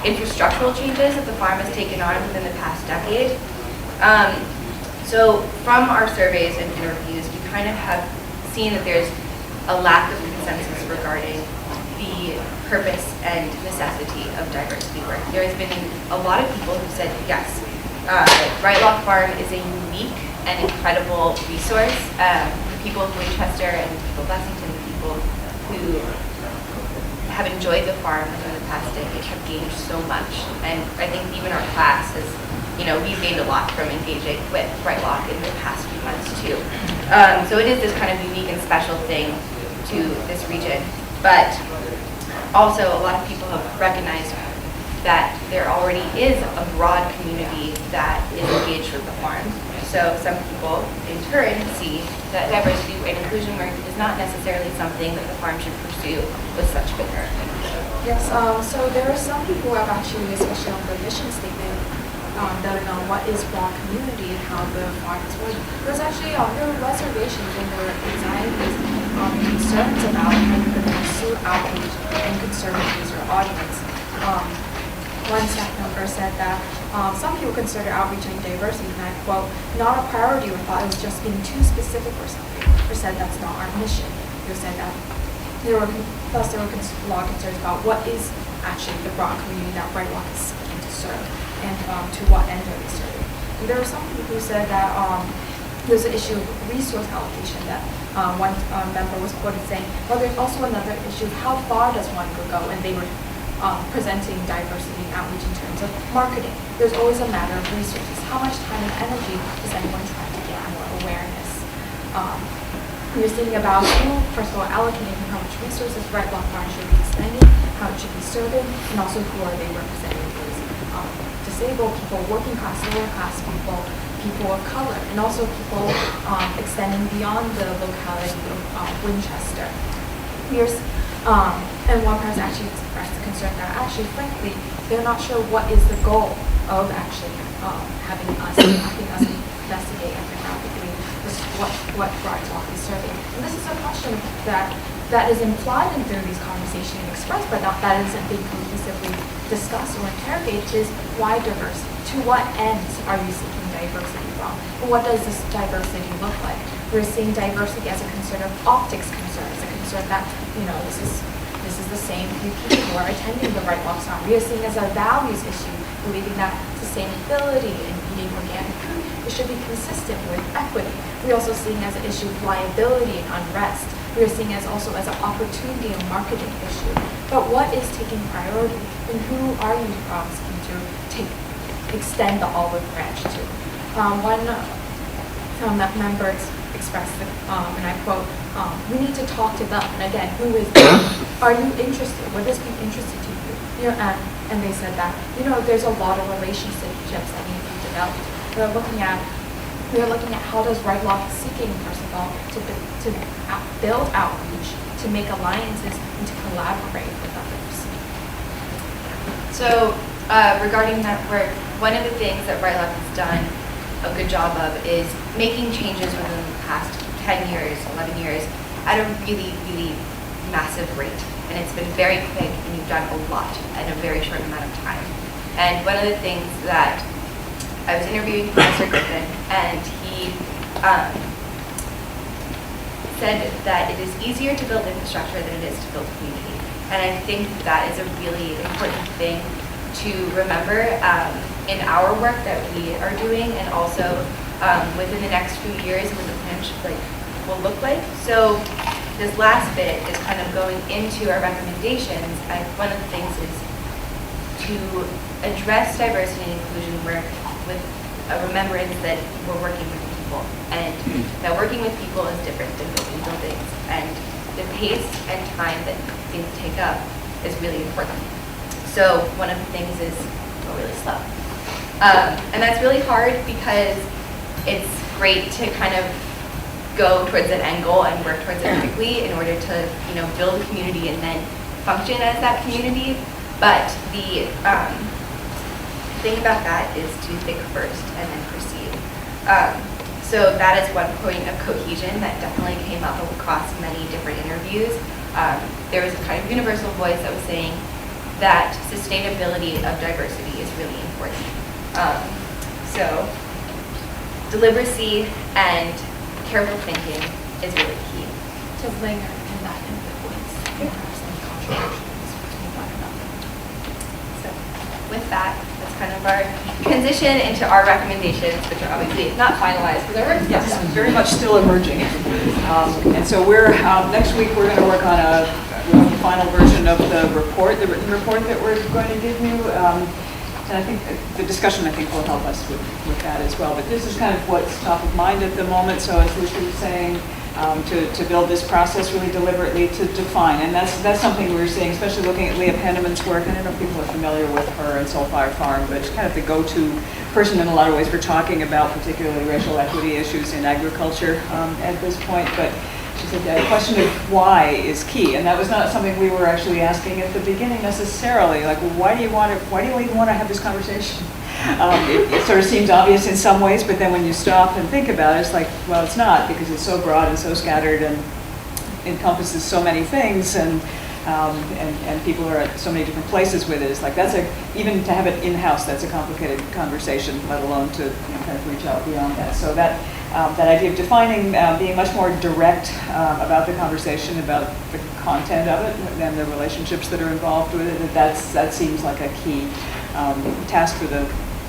infrastructural changes that the farm has taken on within the past decade. So from our surveys and interviews, we kind of have seen that there's a lack of consensus regarding the purpose and necessity of diversity work. There has been a lot of people who said, yes, Wright Locke Farm is a unique and incredible resource. The people of Winchester and the people of Lexington, the people who have enjoyed the farm in the past decade have gained so much. And I think even our class has, you know, we've gained a lot from engaging with Wright Locke in the past few months too. So it is this kind of unique and special thing to this region. But also a lot of people have recognized that there already is a broad community that is engaged with the farm. So some people in turn see that diversity and inclusion work is not necessarily something that the farm should pursue with such vigor.
Yes, so there are some people who have actually, especially on the mission statement, that know what is broad community and how the farm is working. There's actually there were reservations and there were anxieties and concerns about how you could pursue outreach and conserve the user audience. One staff member said that some people consider outreach and diversity, and I quote, not a priority, or thought it was just being too specific or something, or said that's not our mission. They said that there were a lot of concerns about what is actually the broad community that Wright Locke is seeking to serve, and to what end are they serving. And there were some people who said that there's an issue of resource allocation, that One member was quoted saying, well, there's also another issue, how far does one go? And they were presenting diversity outreach in terms of marketing. There's always a matter of resources. How much time and energy is anyone trying to get more awareness? We're thinking about who, first of all, allocating how much resources Wright Law Farm should be spending, how it should be serving, and also who are they representing? Disabled people, working class, lower class people, people of color, and also people extending beyond the locality of Winchester. And one person actually expressed the concern that actually, frankly, they're not sure what is the goal of actually having us investigate ethnographically what Wright Law is serving. And this is a question that is implied in through these conversations and expressed, but that isn't being cohesively discussed or interrogated, is why diversity? To what ends are you seeking diversity from? And what does this diversity look like? We're seeing diversity as a concern of optics concern, as a concern that, this is the same few people who are attending the Wright Law Farm. We are seeing as a values issue, believing that sustainability and eating organic food, it should be consistent with equity. We're also seeing as an issue of liability and unrest. We are seeing as also as an opportunity and marketing issue. But what is taking priority, and who are you seeking to extend the olive branch to? One member expressed, and I quote, we need to talk to them. And again, who is them? Are you interested? Would this be interesting to you? And they said that, there's a lot of relationships that need to be developed. We are looking at how does Wright Law seeking, first of all, to build outreach, to make alliances, and to collaborate with others.
So regarding that work, one of the things that Wright Law has done a good job of is making changes within the past 10 years, 11 years, at a really, really massive rate. And it's been very quick, and you've done a lot in a very short amount of time. And one of the things that I was interviewing Professor Griffin, and he said that it is easier to build infrastructure than it is to build community. And I think that is a really important thing to remember in our work that we are doing, and also within the next few years what the plan will look like. So this last bit is kind of going into our recommendations. One of the things is to address diversity and inclusion work with a remembrance that we're working with people, and that working with people is different than building buildings, and the pace and time that things take up is really important. So one of the things is go really slow. And that's really hard because it's great to kind of go towards an end goal and work towards it quickly in order to, build a community and then function as that community. But the thing about that is to think first and then proceed. So that is one point of cohesion that definitely came up across many different interviews. There was a kind of universal voice that was saying that sustainability of diversity is really important. So deliberacy and careful thinking is really key.
To linger in that influence and perhaps any contributions between one another.
So with that, that's kind of our transition into our recommendations, which are obviously not finalized because our work's
Yes, very much still emerging. And so we're, next week we're going to work on a final version of the report, the written report that we're going to give you. And I think the discussion, will help us with that as well. But this is kind of what's top of mind at the moment. So as Lucia was saying, to build this process really deliberately to define. And that's something we're seeing, especially looking at Leah Penniman's work. I don't know if people are familiar with her and Soulfire Farm, but she's kind of the go-to person in a lot of ways for talking about particularly racial equity issues in agriculture at this point. But she said the question of why is key, and that was not something we were actually asking at the beginning necessarily. Like, why do you even want to have this conversation? It sort of seems obvious in some ways, but then when you stop and think about it, it's like, well, it's not, because it's so broad and so scattered and encompasses so many things, and people are at so many different places with it. It's like even to have it in-house, that's a complicated conversation, let alone to kind of reach out beyond that. So that idea of defining, being much more direct about the conversation, about the content of it, and the relationships that are involved with it, that seems like a key task for the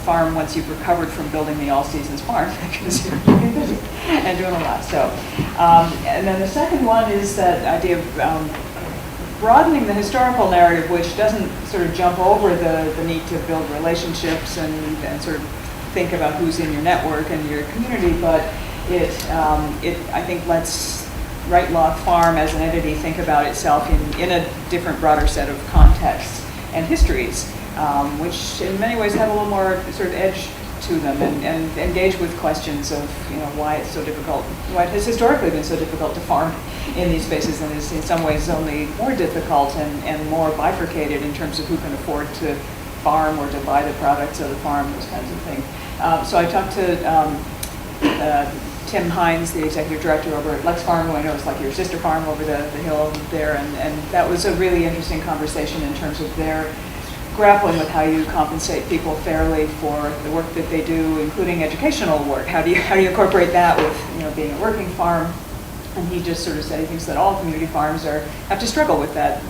farm once you've recovered from building the all-seasons farm, because you're busy and doing a lot. So And then the second one is that idea of broadening the historical narrative, which doesn't sort of jump over the need to build relationships and sort of think about who's in your network and your community, but it I think lets Wright Locke Farm as an entity think about itself in a different, broader set of contexts and histories, which in many ways have a little more sort of edge to them and engage with questions of why it's so difficult, why it has historically been so difficult to farm in these spaces, and is in some ways only more difficult and more bifurcated in terms of who can afford to farm or to buy the products of the farm, those kinds of things. So I talked to Tim Hines, the executive director over at Lex Farm, who I know is like your sister farm over the hill there, and that was a really interesting conversation in terms of their grappling with how you compensate people fairly for the work that they do, including educational work. How do you incorporate that with being a working farm? And he just sort of said he thinks that all community farms have to struggle with that.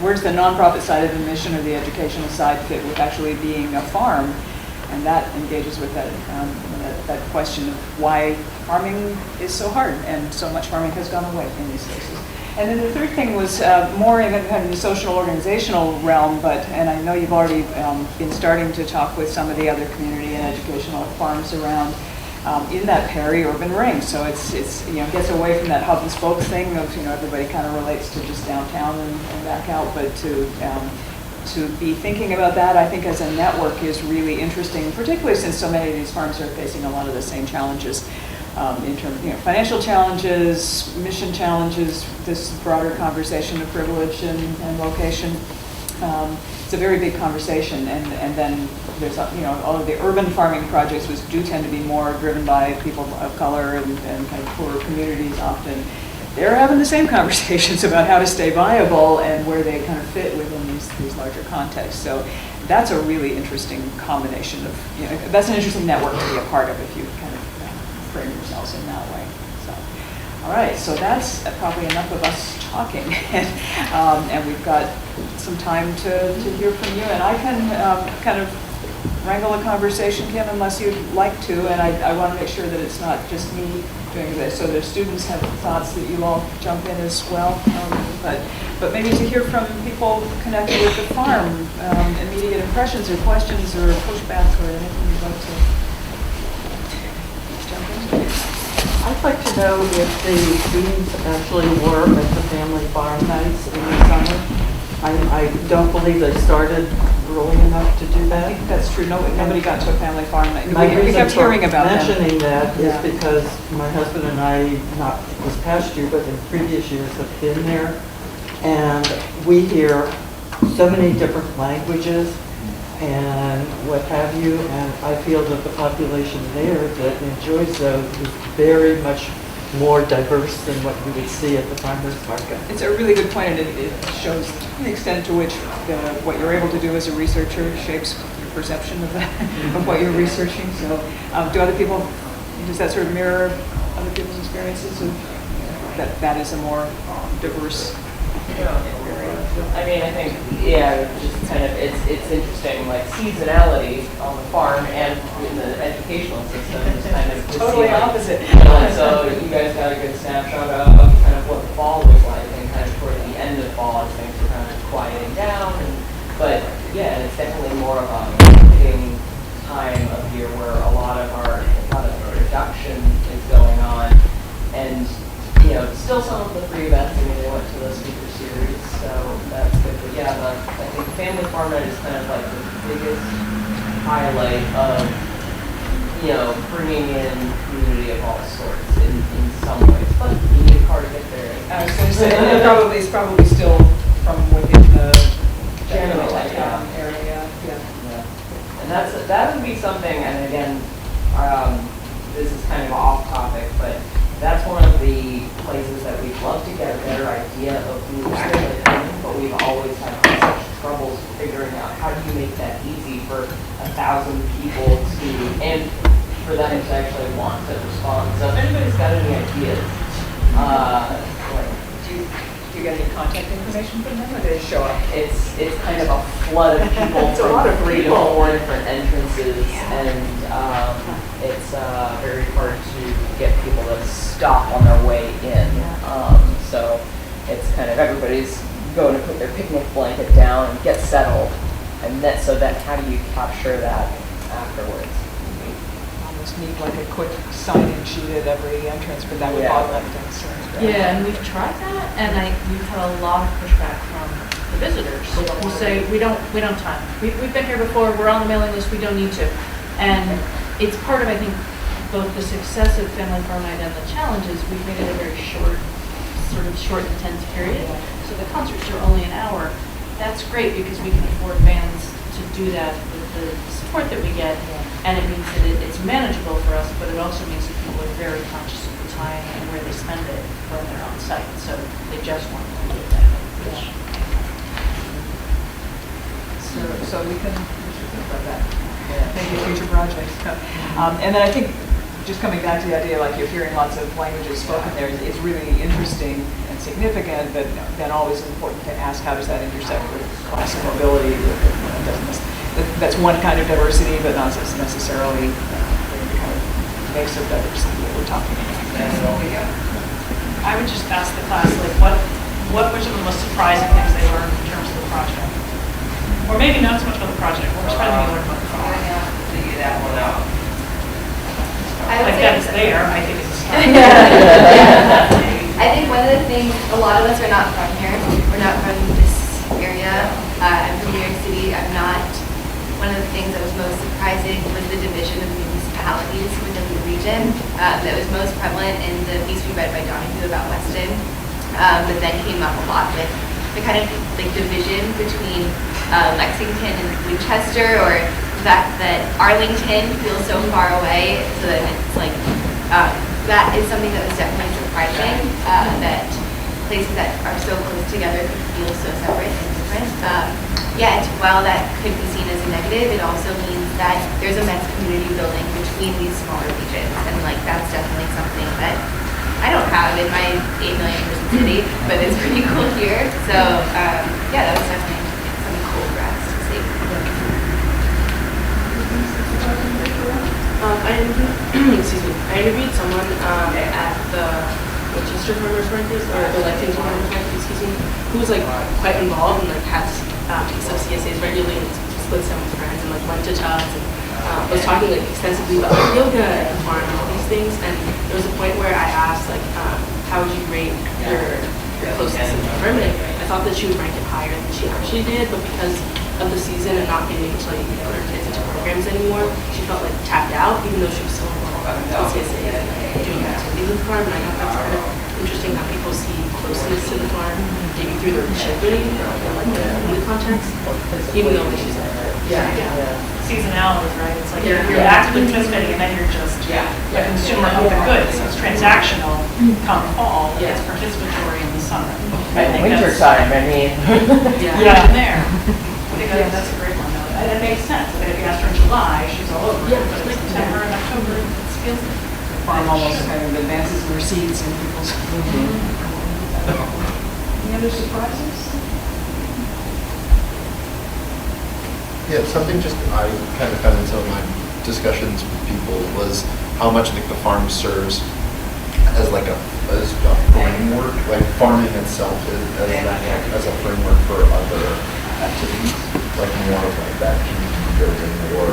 Where's the nonprofit side of the mission or the educational side fit with actually being a farm? And that engages with that question of why farming is so hard and so much farming has gone away in these spaces. And then the third thing was more in kind of the social organizational realm, and I know you've already been starting to talk with some of the other community and educational farms around in that peri-urban ring. So it's gets away from that hub and spoke thing of everybody kind of relates to just downtown and back out, but to be thinking about that, I think, as a network is really interesting, particularly since so many of these farms are facing a lot of the same challenges in terms of financial challenges, mission challenges, this broader conversation of privilege and location. It's a very big conversation, and then there's all of the urban farming projects, which do tend to be more driven by people of color and kind of poorer communities often. They're having the same conversations about how to stay viable and where they kind of fit within these larger contexts. So that's a really interesting combination of, that's an interesting network to be a part of if you kind of frame yourselves in that way. So, all right, so that's probably enough of us talking. And we've got some time to hear from you. And I can kind of wrangle a conversation, Kim, unless you'd like to. And I want to make sure that it's not just me doing this. So the students have thoughts that you all jump in as well. But maybe to hear from people connected with the farm, immediate impressions or questions or pushback or anything you'd like to jump in.
I'd like to know if the students actually work at the family farm nights in the summer. I don't believe they started early enough to do that.
I think that's true. Nobody got to a family farm night.
My
We kept hearing about
mentioning that is
Yeah.
because my husband and I, not this past year, but in previous years, have been there. And we hear so many different languages and what have you. And I feel that the population there that enjoys those is very much more diverse than what you would see at the farmers market.
It's a really good point, and it shows the extent to which what you're able to do as a researcher shapes your perception of that, of what you're researching. So, does that sort of mirror other people's experiences of that is a more diverse area?
I mean, I think, just kind of, it's interesting, like seasonality on the farm and in the educational system is kind of
Totally opposite.
So you guys got a good snapshot of kind of what the fall was like, and kind of toward the end of fall, as things were kind of quieting down. But yeah, it's definitely more of a hitting time of year where a lot of production is going on, and still some of the free events. I mean, they went to the speaker series, so that's good. But yeah, I think family farm night is kind of like the biggest highlight of bringing in community of all sorts in some ways. But you need a car to get there.
I was going to say, and it's probably still from within the general area.
And that would be something. And again, this is kind of off topic, but that's one of the places that we'd love to get a better idea of who's really coming, but we've always had such troubles figuring out how do you make that easy for 1,000 people and for them to actually want to respond. So if anybody's got any ideas,
do you get any contact information from them, or do they show up?
It's kind of a flood of people
It's a
from
lot of
3 to
people.
4 different entrances, and it's very hard to get people to stop on their way in. So it's kind of everybody's going to put their picnic blanket down and get settled. And that, so then how do you capture that afterwards?
Almost need like a quick sign-in sheet at every entrance, but that would
Yeah.
bother things.
Yeah, and we've tried that, and we've had a lot of pushback from the visitors who say, we don't have time. We've been here before, we're on the mailing list, we don't need to. And it's part of, I think, both the success of Family Farm Night and the challenges. We've made it a very short, intense period. So the concerts are only an hour. That's great because we can afford bands to do that with the support that we get. And it means that it's manageable for us, but it also means that people are very conscious of the time and where they spend it when they're on site. So they just want to do that.
So we should think about that. Maybe a future project. And then I think, just coming back to the idea, like you're hearing lots of languages spoken there, is really interesting and significant, but then always important to ask, how does that intersect with class and mobility? That's one kind of diversity, but not necessarily the kind of mix of diversity that we're talking about.
I would just ask the class, like, what were some of the most surprising things they learned in terms of the project? Or maybe not so much about the project, what was surprising you learned about the project?
Figure that one out.
Like that is there, I think it's a start.
I think one of the things, a lot of us are not from here. We're not from this area. I'm from New York City. I'm not. One of the things that was most surprising was the division of municipalities within the region that was most prevalent in the piece we read by Donahue about Weston, but then came up a lot with the kind of like division between Lexington and Winchester, or the fact that Arlington feels so far away, so that it's like that is something that was definitely surprising, that places that are so close together could feel so separate and different. Yet, while that could be seen as a negative, it also means that there's immense community building between these smaller regions, and like that's definitely something that I don't have in my 8 million person city, but it's pretty cool here. So yeah, that was definitely something cool for us to see.
I interviewed someone at the Winchester Farmers Market, or the Lexington Farmers Market, who was like quite involved and like has piece of CSAs regularly and split some with friends and like went to Tufts and was talking like extensively about like, yoga and the farm and all these things. And there was a point where I asked like, how would you rate your closeness to the farm? And I thought that she would rank it higher than she actually did, but because of the season and not being able to like put her kids into programs anymore, she felt like tapped out, even though she was still involved in CSA doing activities with the farm. And I thought that's kind of interesting how people see closeness to the farm, maybe through their children, or like the family context, even though she's like,
Seasonality, right? It's like you're actively participating and then you're just a consumer of the goods. So it's transactional come fall, it's participatory in the summer.
And winter time, I mean.
Yeah, in there. I think that's a great one, though. And it makes sense. I mean, if you ask her in July, she's all over it, but like September and October, it feels like
The farm almost kind of advances their seeds in people's. Any other surprises?
Yeah, something just I kind of found in some of my discussions with people was how much like the farm serves as like a framework, like farming itself as a framework for other activities, like more of like that community building, or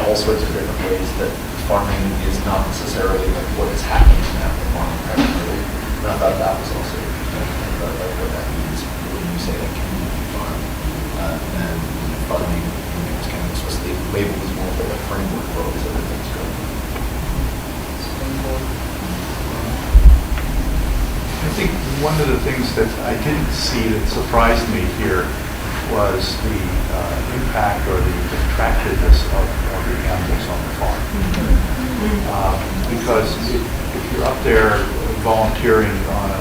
all sorts of different ways that farming is not necessarily like what is happening at the farm primarily. And I thought that was also interesting about like what that means when you say like community farm and farming, it's kind of explicitly labeled as more of like a framework for all these other things going on.
I think one of the things that I didn't see that surprised me here was the impact or the attractiveness of the animals on the farm. Because if you're up there volunteering on a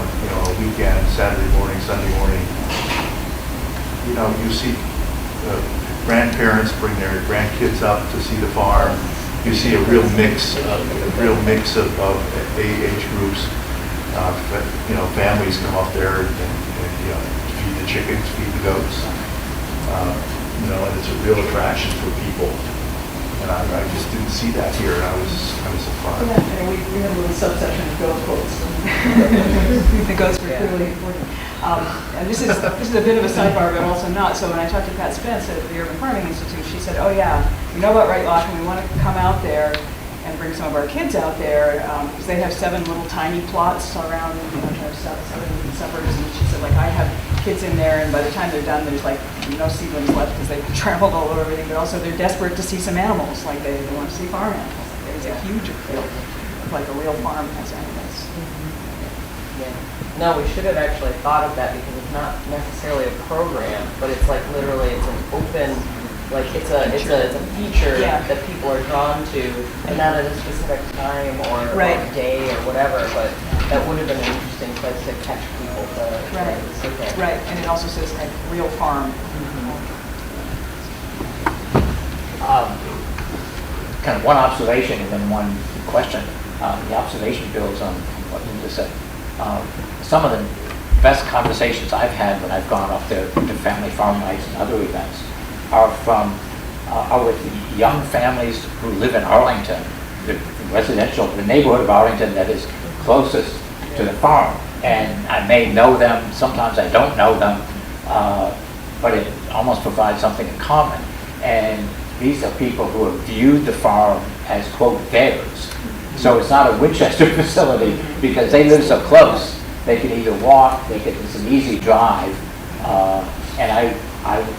weekend, Saturday morning, Sunday morning, you see grandparents bring their grandkids up to see the farm. You see a real mix of age groups. Families come up there and feed the chickens, feed the goats. And it's a real attraction for people. And I just didn't see that here, and I was kind of surprised.
Yeah, and we have a little subsection of goat quotes. The goats were clearly important. And this is a bit of a sidebar, but also not. So when I talked to Pat Spence at the Urban Farming Institute, she said, oh yeah, we know about Wright, Locke, and we want to come out there and bring some of our kids out there, because they have 7 little tiny plots around, southern suburbs. And she said, like, I have kids in there, and by the time they're done, there's like no seedlings left because they've traveled all over everything. But also they're desperate to see some animals, like they want to see farm animals. Like, there's a huge appeal, like a real farm has animals.
Yeah. No, we should have actually thought of that because it's not necessarily a program, but it's like literally it's an open, like it's a feature that people are drawn to, and not at a specific time or day or whatever. But that would have been an interesting place to catch people to sit there.
Right, and it also says like real farm.
Kind of one observation and then one question. The observation builds on what Linda said. Some of the best conversations I've had when I've gone up there to family farm nights and other events are with young families who live in Arlington, the neighborhood of Arlington that is closest to the farm. And I may know them, sometimes I don't know them, but it almost provides something in common. And these are people who have viewed the farm as, quote, theirs. So it's not a Winchester facility because they live so close. They can either walk, it's an easy drive. And I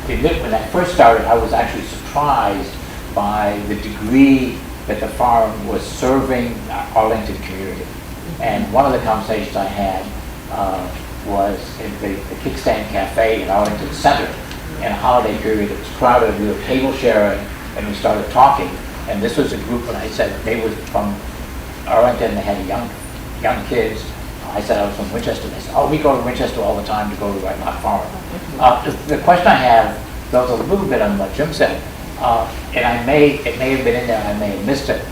admit when that first started, I was actually surprised by the degree that the farm was serving the Arlington community. And one of the conversations I had was in the Kickstand Cafe in Arlington Center. In a holiday period, it was crowded, we were table sharing, and we started talking. And this was a group, and I said they were from Arlington, they had young kids. I said I was from Winchester. They said, oh, we go to Winchester all the time to go to Wright Locke Farm. The question I have goes a little bit on what Jim said, and it may have been in there, I may have missed it.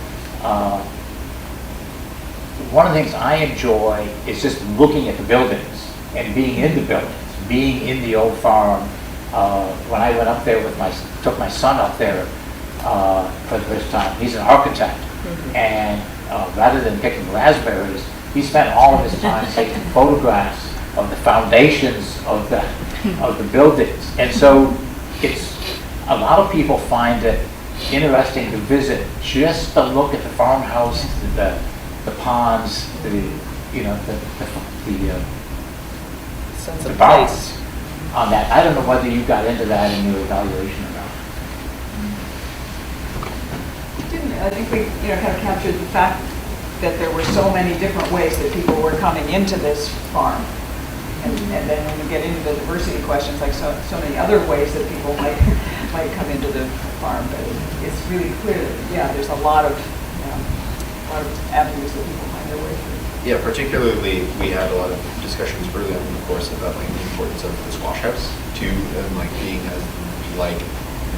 One of the things I enjoy is just looking at the buildings and being in the buildings, being in the old farm. When I went up there took my son up there for the first time. He's an architect, and rather than picking raspberries, he spent all of his time taking photographs of the foundations of the buildings. And so a lot of people find it interesting to visit just to look at the farmhouse, the ponds,
sense of
barns
place
on that. I don't know whether you got into that in your evaluation or not.
I think we kind of captured the fact that there were so many different ways that people were coming into this farm. And then when you get into the diversity questions, like so many other ways that people might come into the farm, but it's really clear that, there's a lot of avenues that people find their way through.
Yeah, particularly we had a lot of discussions early on in the course about like the importance of the squash house too, and like being as like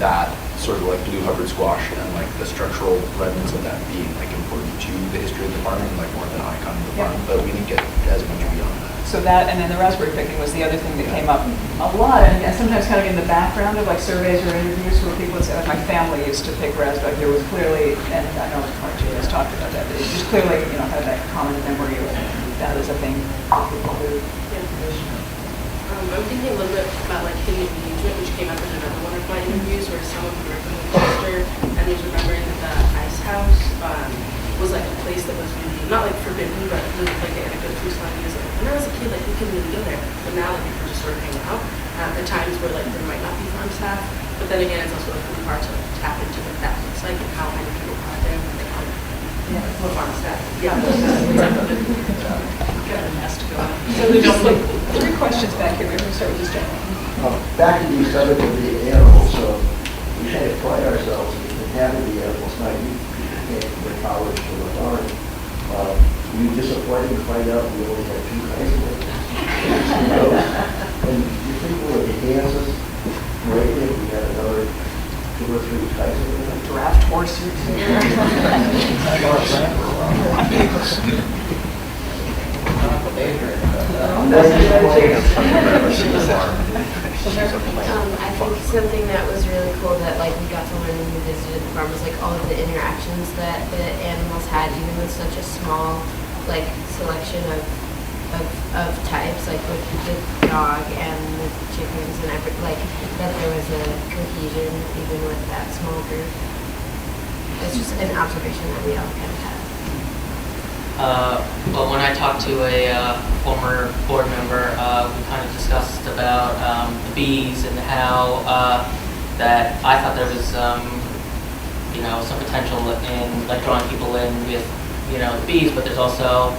that sort of like blue Hubbard squash and like the structural remnants of that being like important to the history of the farm and like more of an icon of the farm, but we didn't get as much beyond that.
So that, and then the raspberry picking was the other thing that came up a lot, and sometimes kind of in the background of like surveys or interviews where people would say, like, my family used to pick raspberry. There was clearly, and I know Archie has talked about that, but it just clearly, had that common memory of that as a thing that people do.
I'm thinking a little bit about like hidden engagement, which came up in another one of my interviews where someone who worked in the cluster and was remembering that the ice house was like a place that was really, not like forbidden, but really like the anecdote through some ideas like, when I was a kid, like we couldn't really go there, but now like people just sort of hang out at times where like there might not be farm staff, but then again, it's also like really hard to like tap into like that looks like and how many people got there when they come. The farm staff.
So there's just like 3 questions back here. We're going to start with this gentleman.
Back to the subject of the animals, we kind of pride ourselves in having the animals, not you can't get college or the farm. We were disappointed to find out we only had 2 kinds of them. And you think we would enhance us greatly if we had another 2 or 3 types of them?
Draft horse or 2.
I think something that was really cool that like we got to learn when we visited the farm was like all of the interactions that the animals had, even with such a small like selection of types, like with the dog and the chickens and like that there was a cohesion even with that small group. It's just an observation that we all kind of had.
Well, when I talked to a former board member, we kind of discussed about the bees and how that I thought there was, some potential in like drawing people in with, the bees, but there's also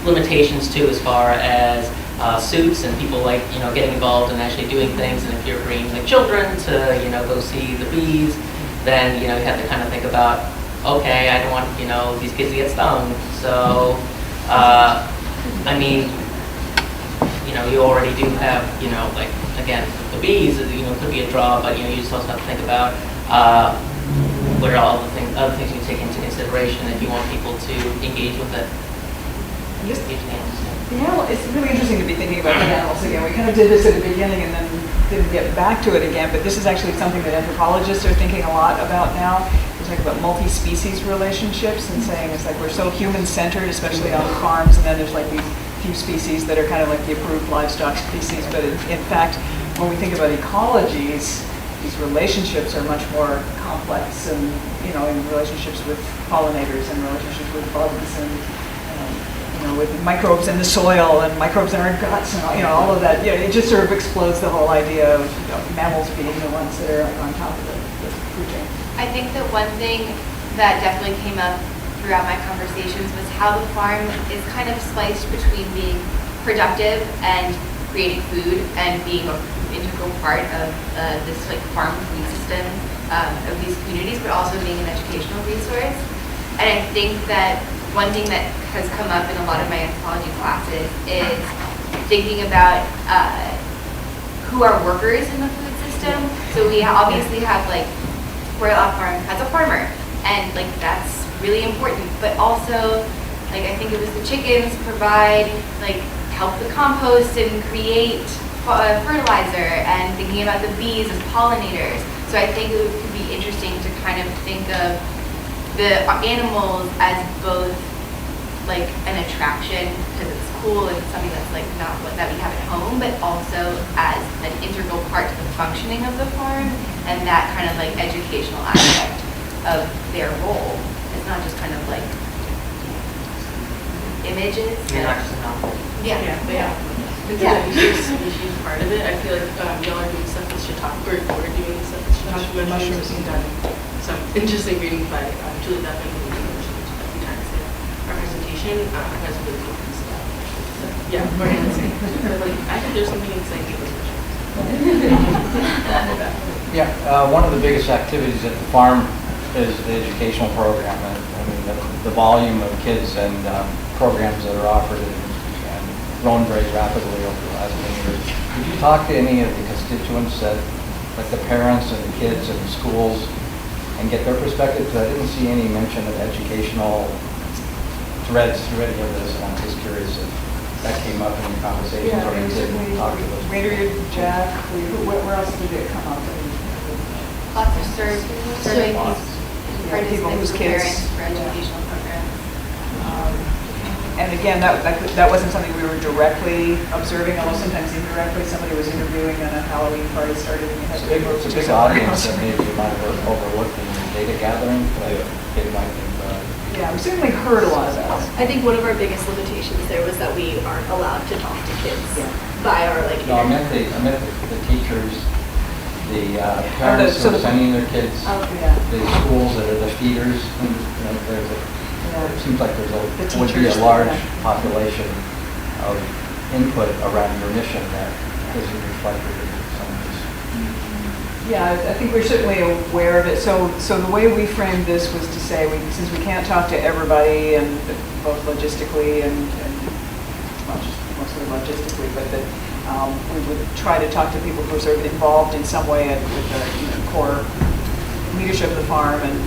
limitations too as far as suits and people like, getting involved and actually doing things. And if you're bringing like children to, go see the bees, then, you have to kind of think about, okay, I don't want, these kids to get stung. So, you already do have, like, again, the bees, could be a draw, but, you just also have to think about what are all the things, other things you take into consideration if you want people to engage with it.
It's really interesting to be thinking about the animals again. We kind of did this at the beginning and then didn't get back to it again, but this is actually something that anthropologists are thinking a lot about now. We're talking about multi-species relationships and saying it's like we're so human-centered, especially on farms, and then there's like these few species that are kind of like the approved livestock species, but in fact, when we think about ecologies, these relationships are much more complex and, in relationships with pollinators and relationships with bugs and with microbes in the soil and microbes in our guts and all of that. It just sort of explodes the whole idea of mammals being the ones that are on top of the food chain.
I think that one thing that definitely came up throughout my conversations was how the farm is kind of spliced between being productive and creating food and being an integral part of this like farm food system of these communities, but also being an educational resource. And I think that one thing that has come up in a lot of my anthropology classes is thinking about who are workers in the food system. So we obviously have like Locke Farm has a farmer, and like that's really important. But also, like I think it was the chickens provide like help the compost and create fertilizer, and thinking about the bees as pollinators. So I think it could be interesting to kind of think of the animals as both like an attraction because it's cool and it's something that's like not what that we have at home, but also as an integral part to the functioning of the farm and that kind of like educational aspect of their role. It's not just kind of like images.
You're not just a novel.
It's a species part of it. I feel like y'all are doing stuff that should talk, or we're doing stuff that should talk about mushrooms and done some interesting reading by Julie Duffin, who we mentioned a few times in our presentation, has a really cool piece about mushrooms. So, yeah, we're going to say, like, I think there's something insane with mushrooms.
Yeah, one of the biggest activities at the farm is the educational program, and I mean the volume of kids and programs that are offered and grown very rapidly over the last many years. Did you talk to any of the constituents that, like the parents and the kids and the schools, and get their perspective? Because I didn't see any mention of educational threads through any of this, and I'm just curious if that came up in the conversations or you didn't talk to those.
Rader, Jack, where else did it come up?
Lots of survey
people whose kids
for educational programs.
And again, that wasn't something we were directly observing, although sometimes indirectly somebody was interviewing and a Halloween party started and you had to go
It's a big audience that maybe you might have overlooked in your data gathering, but it might be.
Yeah, we certainly heard a lot about it.
I think one of our biggest limitations there was that we aren't allowed to talk to kids by our like.
No, I meant the teachers, the parents who are sending their kids, the schools that are the feeders. It seems like would be a large population of input around your mission that isn't reflected in some of this.
Yeah, I think we're certainly aware of it. So the way we framed this was to say, since we can't talk to everybody, and both logistically and well, just mostly logistically, but that we would try to talk to people who are sort of involved in some way with the core leadership of the farm and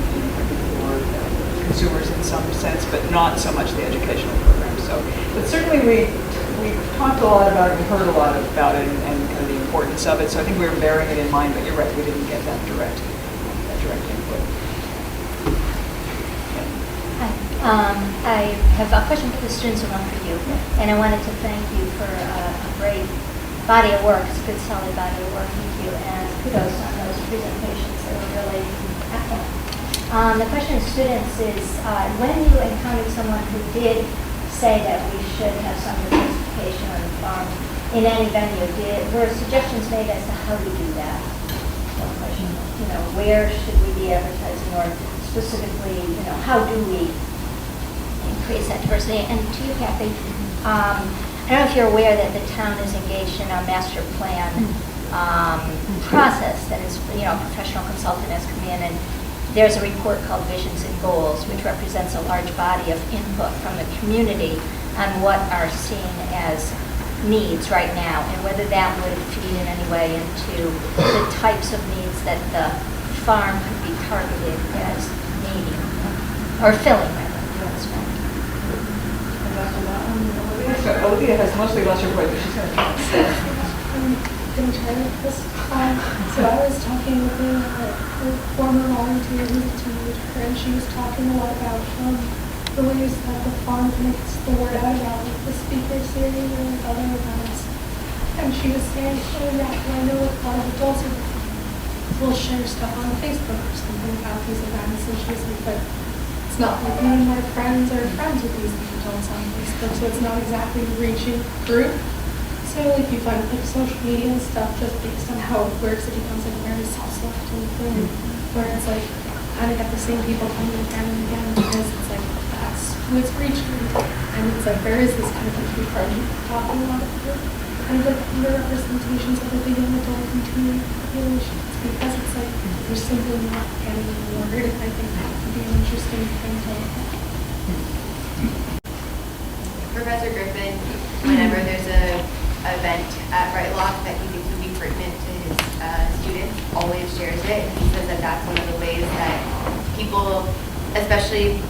people who are consumers in some sense, but not so much the educational programs. So, but certainly we talked a lot about it, we heard a lot about it, and kind of the importance of it. So I think we were bearing it in mind. But you're right, we didn't get that direct input.
I have a question for the students and one for you. And I wanted to thank you for a great body of work. It's a good, solid body of work. Thank you. And kudos on those presentations. They were really excellent. The question of students is, when you encountered someone who did say that we should have some diversification on the farm in any venue, were suggestions made as to how to do that? So the question, where should we be advertising, or specifically, how do we increase that diversity? And to you, Kathy, I don't know if you're aware that the town is engaged in a master plan process that is, a professional consultant has come in, and there's a report called Visions and Goals, which represents a large body of input from the community on what are seen as needs right now, and whether that would feed in any way into the types of needs that the farm could be targeted as needing, or filling, rather.
Olivia has mostly lost her voice, but she's going to talk.
I'm going to try this. So I was talking with a former volunteer who's a teenager, and she was talking a lot about the ways that the farm gets the word out about the speaker series and other events. And she was saying, oh yeah, I know a lot of adults will share stuff on Facebook or something about these events, and she was like, but it's not like none of my friends are friends with these adults on Facebook, so it's not exactly reaching group. So like you find like social media and stuff, just based on how it works, it becomes like very self-selective thing, where it's like kind of got the same people coming again and again, because it's like that's who it's reaching, and it's like there is this kind of like huge problem talking about it, kind of like underrepresentations of the young adult and teenage populations, because it's like they're simply not getting the word, and I think that would be an interesting thing to look at.
Professor Griffin, whenever there's a event at Wright Locke that he thinks would be pertinent to his students, always shares it. He says that that's one of the ways that people, especially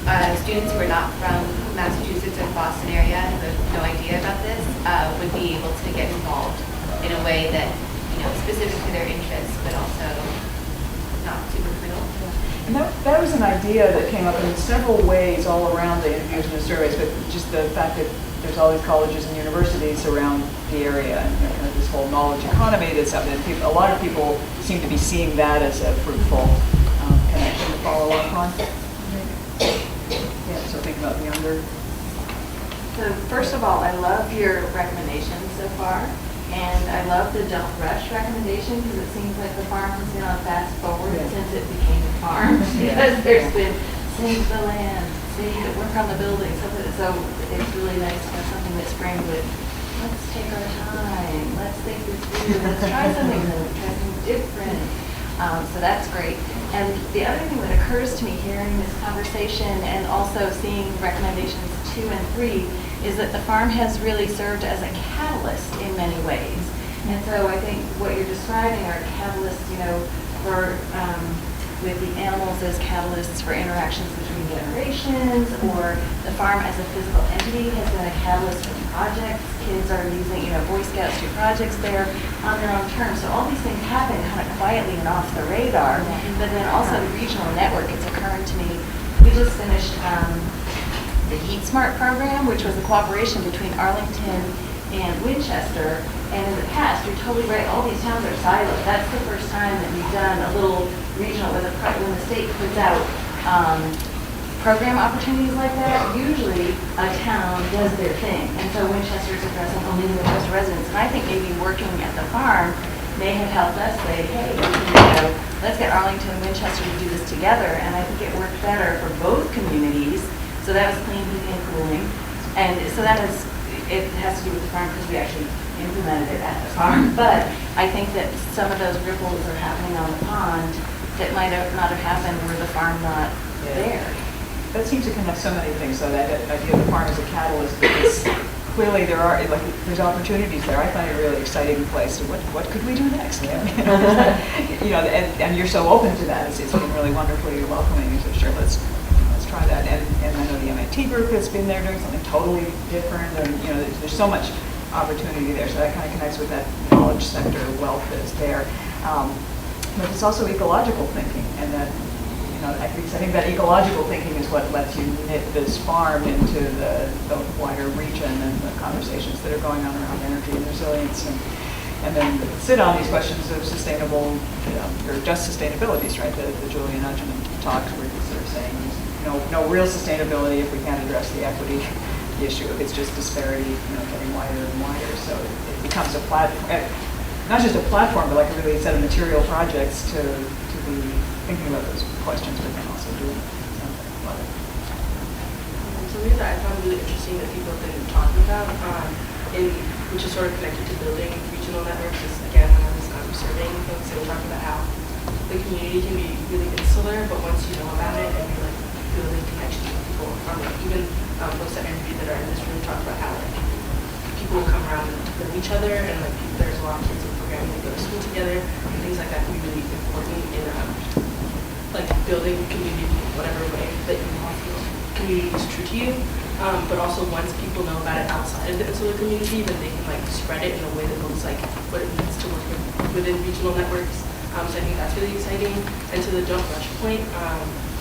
students who are not from Massachusetts or Boston area, who have no idea about this, would be able to get involved in a way that, specific to their interests, but also not super criminal.
And that was an idea that came up in several ways all around the interviews and the surveys, but just the fact that there's all these colleges and universities around the area, and kind of this whole knowledge economy that's up there. A lot of people seem to be seeing that as a fruitful connection to follow up on. Yeah, so think about the younger.
So first of all, I love your recommendations so far. And I love the don't rush recommendation, because it seems like the farm has been on fast forward since it became a farm. Because there's been save the land, work on the building. So it's really nice to have something that's framed with, let's take our time, let's think this through, let's try something new, try something different. So that's great. And the other thing that occurs to me hearing this conversation, and also seeing recommendations 2 and 3, is that the farm has really served as a catalyst in many ways. And so I think what you're describing are catalysts, for with the animals as catalysts for interactions between generations, or the farm as a physical entity has been a catalyst for projects. Kids are using, Boy Scouts do projects there on their own terms. So all these things happen kind of quietly and off the radar. But then also the regional network, it's occurring to me. We just finished the Heat Smart program, which was a cooperation between Arlington and Winchester. And in the past, you're totally right, all these towns are siloed. That's the first time that we've done a little regional, when the state puts out program opportunities like that, usually a town does their thing. And so Winchester's addressing only the Winchester residents. And I think maybe working at the farm may have helped us say, hey, let's get Arlington and Winchester to do this together. And I think it worked better for both communities. So that was clean heating and cooling. And so it has to do with the farm, because we actually implemented it at the farm. But I think that some of those ripples are happening on the pond that might not have happened were the farm not there.
That seems to connect so many things. So that idea of the farm as a catalyst, because clearly there's opportunities there. I find it a really exciting place. So what could we do next? And you're so open to that. It's been really wonderfully welcoming. So sure, let's try that. And I know the MIT group has been there doing something totally different, and there's so much opportunity there. So that kind of connects with that knowledge sector wealth that's there. But it's also ecological thinking, and that I think that ecological thinking is what lets you knit this farm into the wider region and the conversations that are going on around energy and resilience, and then sit on these questions of sustainable, or just sustainabilities, right? The Julian Udgeman talks where he's sort of saying no real sustainability if we can't address the equity issue, if it's just disparity, getting wider and wider. So it becomes a platform, not just a platform, but like a really set of material projects to be thinking about those questions, but then also doing something about it.
Something that I found really interesting that people have been talking about, which is sort of connected to building regional networks, is again when I was surveying folks, they were talking about how the community can be really insular, but once you know about it and you're like building connections with people, even folks that interviewed that are in this room talk about how people will come around and know each other, and there's a lot of kids in the program that go to school together, and things like that can be really important in building community in whatever way that you want feel community is true to you. But also once people know about it outside of the insular community, then they can spread it in a way that looks like what it means to work within regional networks. So I think that's really exciting. And to the don't rush point,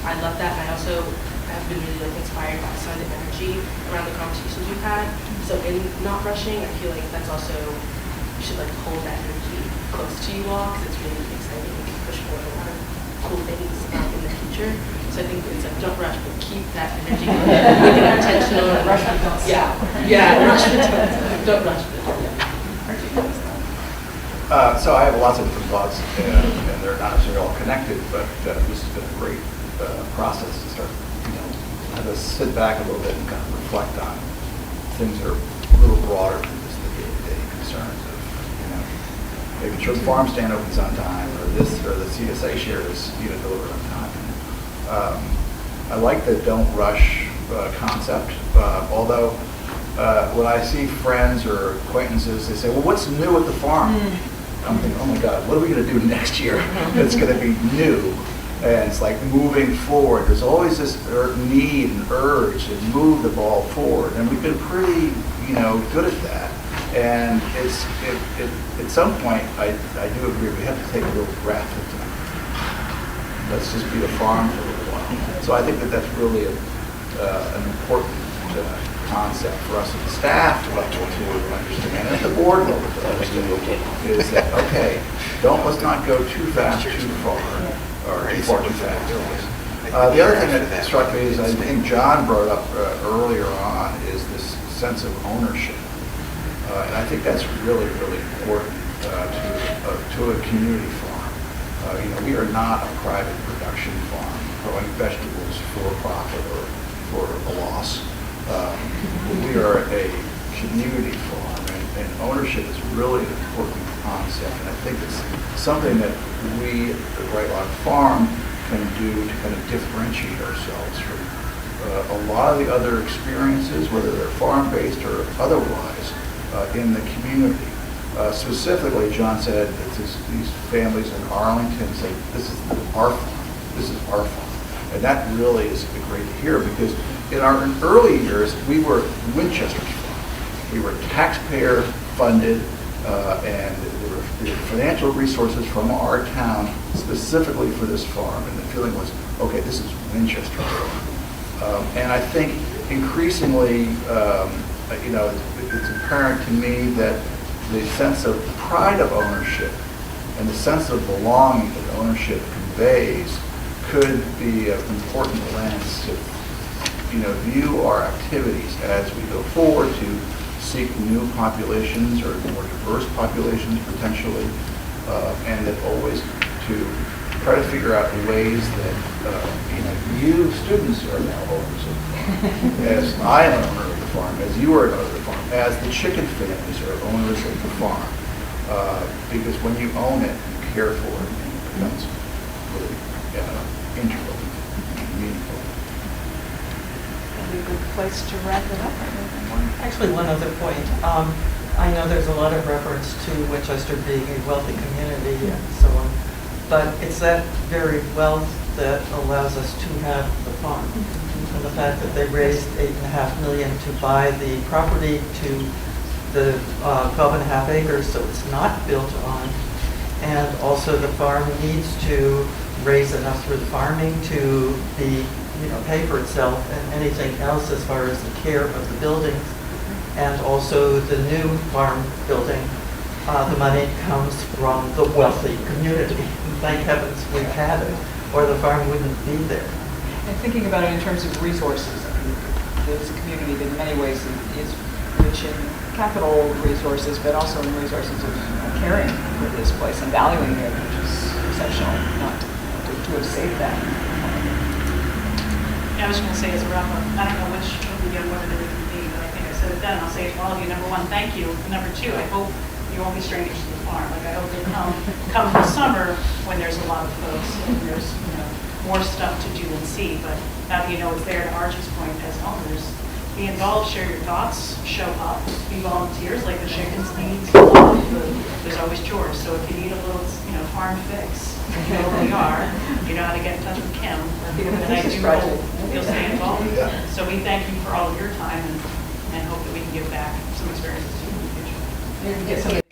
I love that. And I also have been really inspired by some of the energy around the conversations we've had. So in not rushing, I feel like that's also, you should hold that energy close to you all, because it's really exciting to push forward a lot of cool things in the future. So I think it's don't rush, but keep that energy going. Make it intentional.
Rush but don't stop.
Yeah, rush but don't rush but
So I have lots of different thoughts, and they're not necessarily all connected, but this has been a great process to start, have us sit back a little bit and kind of reflect on things that are a little broader than just the day-to-day concerns of, making sure the farm stand opens on time, or the CSA share is delivered on time. I like the don't rush concept, although when I see friends or acquaintances, they say, well, what's new at the farm? I'm thinking, oh my God, what are we going to do next year that's going to be new? And it's like moving forward. There's always this need and urge to move the ball forward, and we've been pretty, good at that. And at some point, I do agree, we have to take a little breath. Let's just be a farm for a little while. So I think that's really an important concept for us at the staff level to understand, and at the board level to understand, is that, okay, let's not go too fast, too far, or too far, too fast. The other thing that struck me is, I think John brought up earlier on, is this sense of ownership. And I think that's really, really important to a community farm. We are not a private production farm growing vegetables for a profit or for a loss. We are a community farm, and ownership is really an important concept. And I think it's something that we at the Wright Farm can do to kind of differentiate ourselves from a lot of the other experiences, whether they're farm-based or otherwise, in the community. Specifically, John said that these families in Arlington say, this is our farm, this is our farm. And that really is great to hear, because in our early years, we were Winchester's farm. We were taxpayer funded, and there were financial resources from our town specifically for this farm. And the feeling was, okay, this is Winchester's farm. And I think increasingly, it's apparent to me that the sense of pride of ownership and the sense of belonging that ownership conveys could be an important lens to view our activities as we go forward to seek new populations or more diverse populations potentially, and that always to try to figure out ways that you students are now owners of the farm, as I am an owner of the farm, as you are an owner of the farm, as the chicken families are owners of the farm. Because when you own it, you care for it, and it becomes really integral and meaningful.
That'd be a good place to wrap it up.
Actually, one other point. I know there's a lot of reference to Winchester being a wealthy community and so on, but it's that very wealth that allows us to have the farm. from the fact that they raised $8.5 million to buy the property to the 12.5 acres, so it's not built on. And also the farm needs to raise enough for the farming to be, pay for itself and anything else as far as the care of the buildings. And also the new farm building, the money comes from the wealthy community. Thank heavens we've had it, or the farm wouldn't be there.
And thinking about it in terms of resources, there's a community that in many ways is rich in capital resources, but also in resources of caring for this place and valuing it, which is exceptional, not to have saved that.
Yeah, I was going to say as a wrap-up, I don't know which of the young women it would be, but I think I said it then, I'll say it to all of you. Number one, thank you. Number two, I hope you won't be strangers to the farm. Like, I hope you'll come in the summer when there's a lot of folks and there's, more stuff to do and see. But now that you know it's there, to Archie's point, as owners, be involved, share your thoughts, show up, be volunteers, like the chickens need a lot of food. There's always chores. So if you need a little, farm fix, you know where we are, you know how to get in touch with Kim, and I do hope you'll stay involved. So we thank you for all of your time and hope that we can give back some experiences to you in the future.
Maybe get some